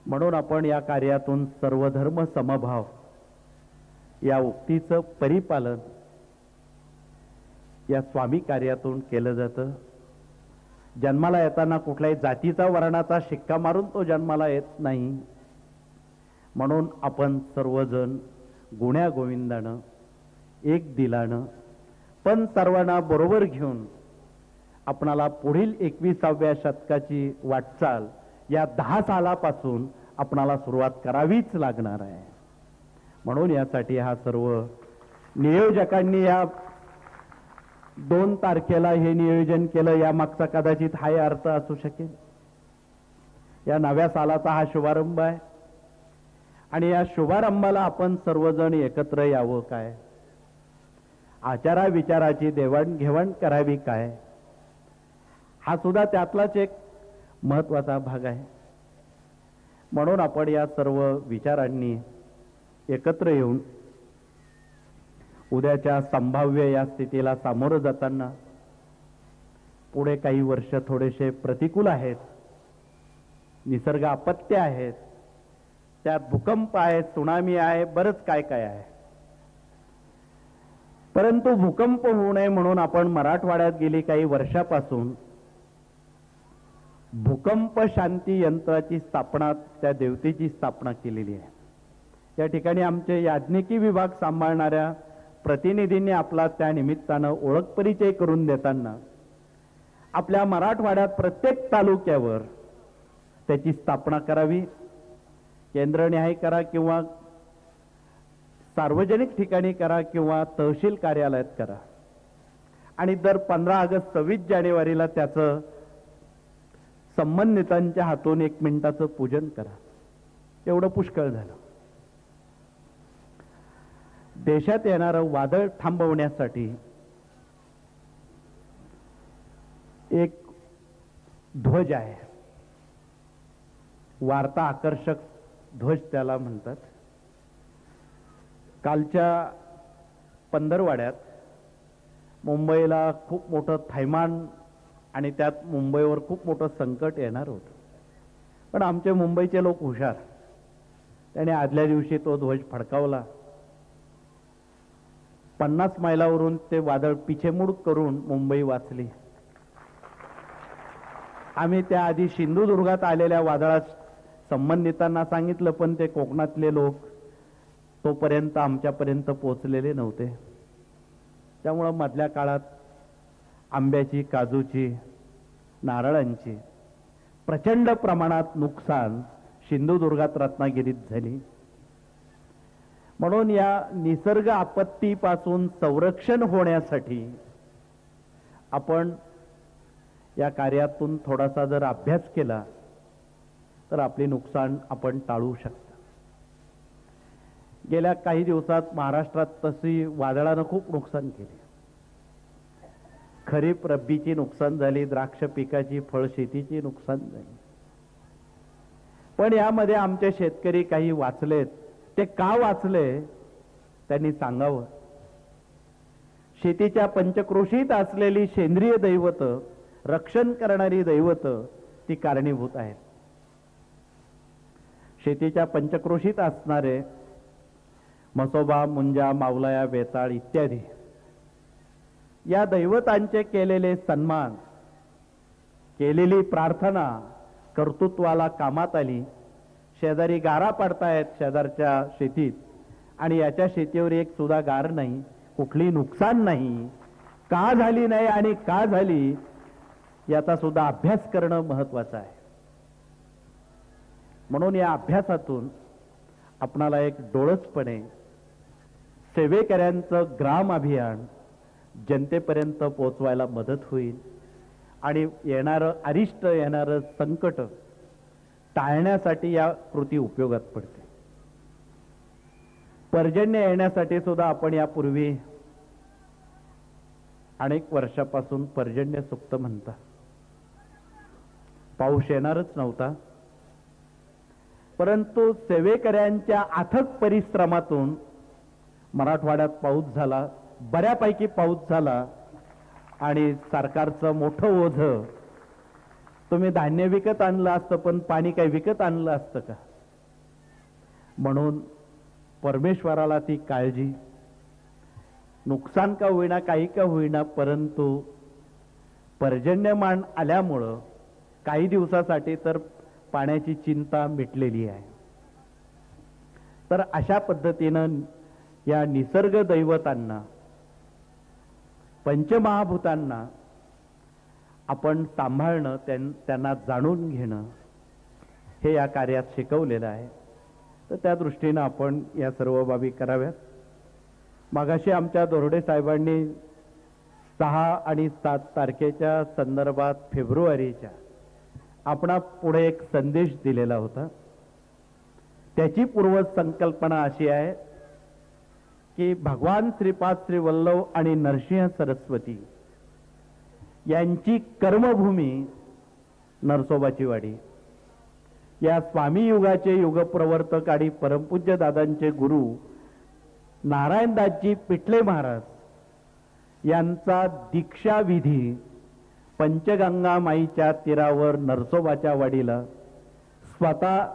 म्हणून आपण या कार्यातून सर्वधर्म समभाव या उक्तीचं परिपालन या स्वामी कार्यातून केलं जातं. जन्माला येताना कुठल्याही जातीचा वर्णाचा शिक्का मारून तो जन्माला येत नाही. म्हणून आपण सर्वजण गुण्या गोविंदानं, एक दिलानं, पण सर्वांना बरोबर घेऊन आपणाला पुढील 21व्या शतकाची वाटचाल या 10 सालापासून आपणाला सुरुवात करावीच लागणार आहे. म्हणून यासाठी हा सर्व नियोजकांनी या 2 तारखेला हे नियोजन केलं. या मागचा कदाचित हा अर्थ असू शकेल. या नव्या सालाचा हा शुभारंभ आहे आणि या शुभारंभाला आपण सर्वजण एकत्र यावं काय, आचारा विचाराची देवाणघेवाण करावी काय, हा सुद्धा त्यातलाच एक महत्वाचा भाग आहे. म्हणून आपण या सर्व विचारांनी एकत्र येऊन उद्याच्या संभाव्य या स्थितीला सामोरं जाताना पुढे काही वर्ष थोडेसे प्रतिकूल आहेत, निसर्ग आपत्ती आहेत, त्यात भूकंप आहे, सुनामी आहे, बरंच काय काय आहे. परंतु भूकंप होऊ नये म्हणून आपण मराठवाड्यात गेली काही वर्षापासून भूकंप शांती यंत्राची स्थापना, त्या देवतेची स्थापना केलेली आहे. त्या ठिकाणी आमचे याज्ञिकी विभाग सांभाळणाऱ्या प्रतिनिधींनी आपला त्या निमित्तानं ओळख परिचय करून देताना आपल्या मराठवाड्यात प्रत्येक तालुक्यावर त्याची स्थापना करावी, केंद्रनिहाय करा किंवा सार्वजनिक ठिकाणी करा किंवा तहसील कार्यालयात करा, आणि दर 15 ऑगस्ट 26 जानेवारीला त्याचं संबंधितांच्या हातून 1 मिनिटाचं पूजन करा. एवढं पुष्कळ झालं. देशात येणारं वादळ थांबवण्यासाठी एक ध्वज आहे, वार्ता आकर्षक ध्वज त्याला म्हणतात. कालच्या पंधरवाड्यात मुंबईला खूप मोठं थैमान आणि त्यात मुंबईवर खूप मोठं संकट येणार होतं. पण आमचे मुंबईचे लोक हुशार, त्याने आदल्या दिवशी तो ध्वज फडकावला. 50 मैलावरून ते वादळ पिछेमुड करून मुंबई वाचली. आम्ही त्याआधी सिंधुदुर्गात आलेल्या वादळात संबंधितांना सांगितलं, पण ते कोकणातले लोक तोपर्यंत आमच्यापर्यंत पोहोचलेले नव्हते. त्यामुळं मधल्या काळात आंब्याची, काजूची, नारळांची प्रचंड प्रमाणात नुकसान सिंधुदुर्गात, रत्नागिरीत झाली. म्हणून या निसर्ग आपत्तीपासून संरक्षण होण्यासाठी आपण या कार्यातून थोडासा जर अभ्यास केला तर आपले नुकसान आपण टाळू शकतो. गेल्या काही दिवसात महाराष्ट्रात तशी वादळानं खूप नुकसान केले. खरीप रब्बीची नुकसान झाली, द्राक्ष पिकाची, फळ शेतीची नुकसान झाली. पण यामध्ये आमचे शेतकरी काही वाचलेत. ते का वाचले त्यांनी सांगावं. शेतीच्या पंचक्रोशीत असलेली सेंद्रिय दैवत, रक्षण करणारी दैवत ती कारणीभूत आहेत. शेतीच्या पंचक्रोशीत असणारे म्हसोबा, मुंजा, मावलाया, वेताळ इत्यादी या दैवतांचे केलेले सन्मान, केलेली प्रार्थना कर्तृत्वाला कामात आली. शेजारी गारा पडतायत शेजारच्या शेतीत आणि याच्या शेतीवर एक सुद्धा गार नाही, कुठली नुकसान नाही. का झाली नाही आणि का झाली याचा सुद्धा अभ्यास करणं महत्वाचं आहे. म्हणून या अभ्यासातून आपणाला एक डोळसपणे सेवेकऱ्यांचं ग्राम अभियान जनतेपर्यंत पोहोचवायला मदत होईल आणि येणारं अरिष्ट, येणारं संकट टाळण्यासाठी या कृती उपयोगात पडते. पर्जन्य येण्यासाठी सुद्धा आपण यापूर्वी अनेक वर्षापासून पर्जन्य सुक्त म्हणता. पाऊस येणारच नव्हता, परंतु सेवेकऱ्यांच्या अथक परिश्रमातून मराठवाड्यात पाऊस झाला, बऱ्यापैकी पाऊस झाला आणि सरकारचं मोठं ओझं. तुम्ही धान्य विकत आणलं असतं पण पाणी काही विकत आणलं असतं का? म्हणून परमेश्वराला ती काळजी, नुकसान का होईना, काही का होईना, परंतु पर्जन्यमान आल्यामुळं काही दिवसासाठी तर पाण्याची चिंता मिटलेली आहे. तर अशा पद्धतीनं या निसर्ग दैवतांना, पंचमहाभूतांना आपण सांभाळणं, त्यांना जाणून घेणं हे या कार्यात शिकवलेलं आहे. तर त्या दृष्टीनं आपण या सर्व बाबी कराव्यात. मागाशी आमच्या दोरडे साहेबांनी 6 आणि 7 तारखेच्या संदर्भात फेब्रुवारीच्या आपणा पुढे एक संदेश दिलेला होता. त्याची पूर्वसंकल्पना अशी आहे की भगवान श्रीपाद श्री वल्लभ आणि नरसिंह सरस्वती यांची कर्मभूमी नरसोबाची वाडी, या स्वामी युगाचे युगप्रवर्तक आणि परमपूज्य दादांचे गुरु नारायणदासजी पिटले महाराज यांचा दीक्षा विधी पंचगंगा माईच्या तीरावर नरसोबाच्या वाडीला स्वतः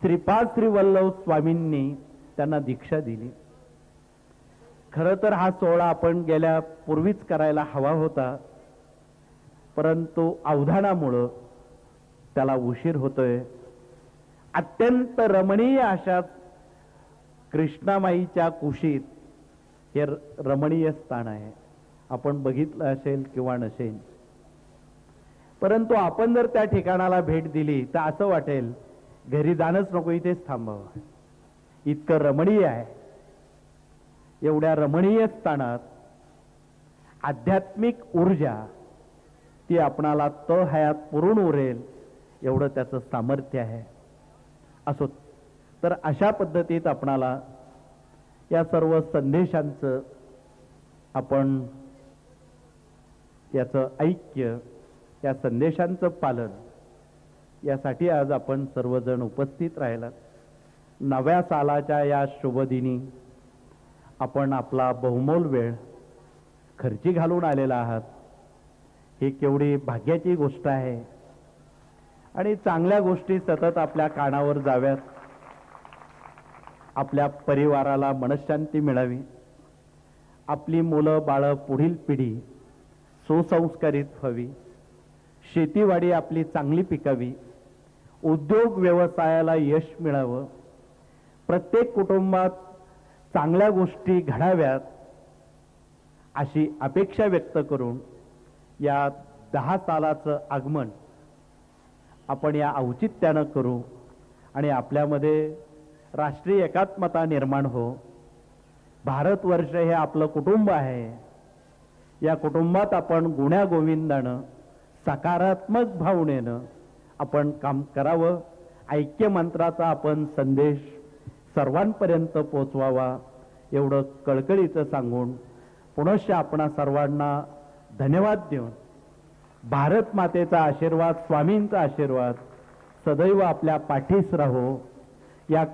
श्रीपाद श्री वल्लभ स्वामींनी त्यांना दीक्षा दिली. खरं तर हा सोहळा आपण गेल्या पूर्वीच करायला हवा होता, परंतु अवधानामुळं त्याला उशीर होतोय. अत्यंत रमणीय अशा कृष्णामाईच्या कुशीत हे रमणीय स्थान आहे. आपण बघितलं असेल किंवा नसेल, परंतु आपण जर त्या ठिकाणाला भेट दिली तर असं वाटेल घरी जाणंच नको, इथेच थांबावं, इतकं रमणीय आहे. एवढ्या रमणीय स्थानात आध्यात्मिक ऊर्जा ती आपणाला हयात पुरून उरेल एवढं त्याचं सामर्थ्य आहे. असो तर अशा पद्धतीत आपणाला या सर्व संदेशांचं आपण याचं ऐक्य, या संदेशांचं पालन यासाठी आज आपण सर्वजण उपस्थित राहिलात. नव्या सालाच्या या शुभदिनी आपण आपला बहुमोल वेळ खर्ची घालून आलेला आहात. ही केवढी भाग्याची गोष्ट आहे आणि चांगल्या गोष्टी सतत आपल्या कानावर जाव्यात. आपल्या परिवाराला मनःशांती मिळावी, आपली मुलं बाळं, पुढील पिढी सुसंस्कारित व्हावी, शेतीवाडी आपली चांगली पिकावी, उद्योग व्यवसायाला यश मिळावं, प्रत्येक कुटुंबात चांगल्या गोष्टी घडाव्यात अशी अपेक्षा व्यक्त करून या 10 सालाचं आगमन आपण या औचित्यानं करू आणि आपल्यामध्ये राष्ट्रीय एकात्मता निर्माण हो. भारतवर्ष हे आपलं कुटुंब आहे. या कुटुंबात आपण गुण्या गोविंदानं सकारात्मक भावनेनं आपण काम करावं. ऐक्य मंत्राचा आपण संदेश सर्वांपर्यंत पोचवावा एवढं कळकळीचं सांगून पुनश्च आपणा सर्वांना धन्यवाद देऊन भारत मातेचा आशीर्वाद, स्वामींचा आशीर्वाद सदैव आपल्या पाठीस राहो. या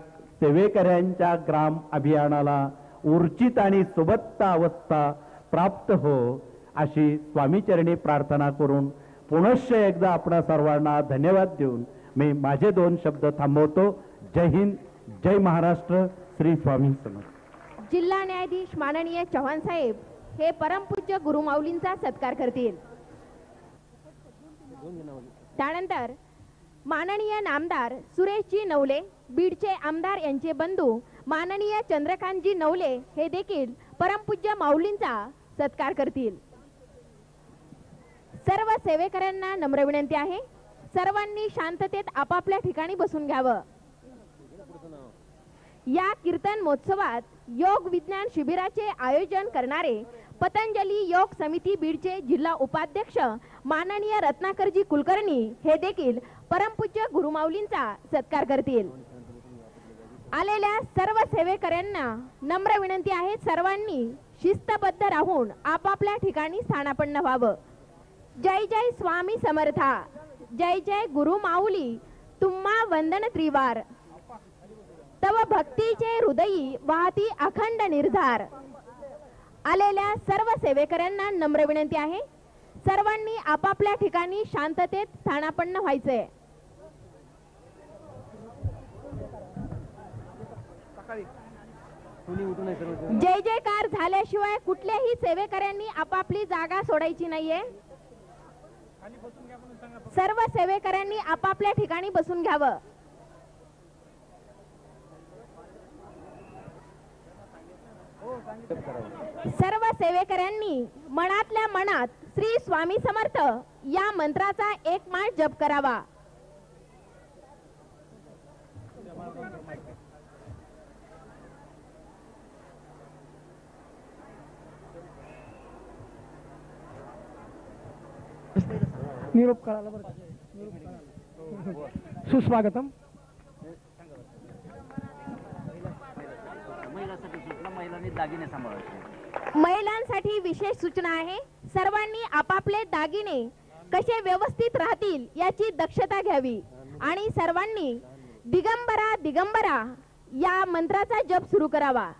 सेवेकऱ्यांच्या ग्राम अभियानाला ऊर्जित आणि सुबत्त अवस्था प्राप्त हो अशी स्वामीचरणी प्रार्थना करून पुनश्च एकदा आपणा सर्वांना धन्यवाद देऊन मी माझे 2 शब्द थांबवतो. जय हिंद, जय महाराष्ट्र, श्री स्वामी समर्थ. जिल्हा न्यायाधीश माननीय चव्हाण साहेब हे परमपूज्य गुरुमाऊलींचा सत्कार करतील. त्यानंतर माननीय नामदार सुरेशजी नवले बीडचे आमदार यांचे बंधू माननीय चंद्रकांतजी नवले हे देखील परमपूज्य माऊलींचा सत्कार करतील. सर्व सेवेकऱ्यांना नम्र विनंती आहे, सर्वांनी शांततेत आपापल्या ठिकाणी बसून घ्यावं. या कीर्तन महोत्सवात योग विज्ञान शिबिराचे आयोजन करणारे पतंजली योग समिती बीडचे जिल्हा उपाध्यक्ष माननीय रत्नाकरजी कुलकर्णी हे देखील परमपूज्य गुरुमाऊलींचा सत्कार करतील. आलेल्या सर्व सेवेकऱ्यांना नम्र विनंती आहे, सर्वांनी शिस्तबद्ध राहून आपापल्या ठिकाणी स्थानापन्न व्हावं. जय जय स्वामी समर्था, जय जय गुरु माऊली, तुम्हा वंदन त्रिवार, तव भक्तीचे हृदयी वाहती अखंड निर्धार. आलेल्या सर्व सेवेकऱ्यांना नम्र विनंती आहे, सर्वांनी आपापल्या ठिकाणी शांततेत स्थानापन्न व्हायचे. जय जयकार झाल्याशिवाय कुठल्याही सेवेकऱ्यांनी आपापली जागा सोडायची नाहीये. सर्व सेवेकऱ्यांनी आपापल्या ठिकाणी बसून घ्यावं. सर्व सेवेकऱ्यांनी मनातल्या मनात श्री स्वामी समर्थ या मंत्राचा एक माळ जप करावा. निरोप करायला बरं, सुस्वागतम. महिलांसाठी विशेष सूचना आहे, सर्वांनी आपापले दागिने कसे व्यवस्थित राहतील याची दक्षता घ्यावी आणि सर्वांनी दिगंबरा दिगंबरा या मंत्राचा जप सुरू करावा.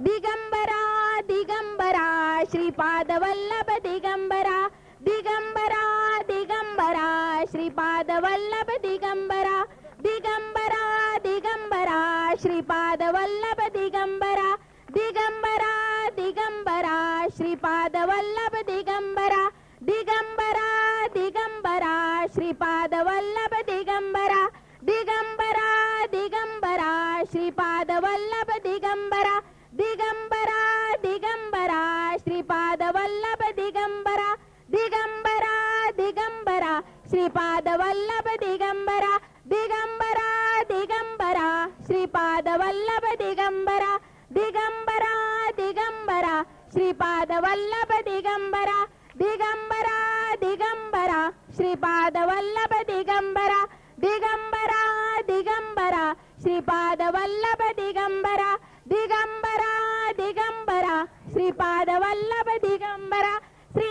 दिगंबरा दिगंबरा श्रीपाद वल्लभ दिगंबरा, दिगंबरा दिगंबरा श्रीपाद वल्लभ दिगंबरा, दिगंबरा दिगंबरा श्रीपाद वल्लभ दिगंबरा, दिगंबरा दिगंबरा श्रीपाद वल्लभ दिगंबरा, दिगंबरा दिगंबरा श्रीपाद वल्लभ दिगंबरा, दिगंबरा दिगंबरा श्रीपाद वल्लभ दिगंबरा, दिगंबरा दिगंबरा श्रीपाद वल्लभ दिगंबरा, दिगंबरा दिगंबरा श्रीपाद वल्लभ दिगंबरा, दिगंबरा दिगंबरा श्रीपाद वल्लभ दिगंबरा, दिगंबरा दिगंबरा श्रीपाद वल्लभ दिगंबरा, दिगंबरा दिगंबरा श्रीपाद वल्लभ दिगंबरा, दिगंबरा दिगंबरा श्रीपाद वल्लभ दिगंबरा, दिगंबरा दिगंबरा श्रीपाद वल्लभ दिगंबरा. श्री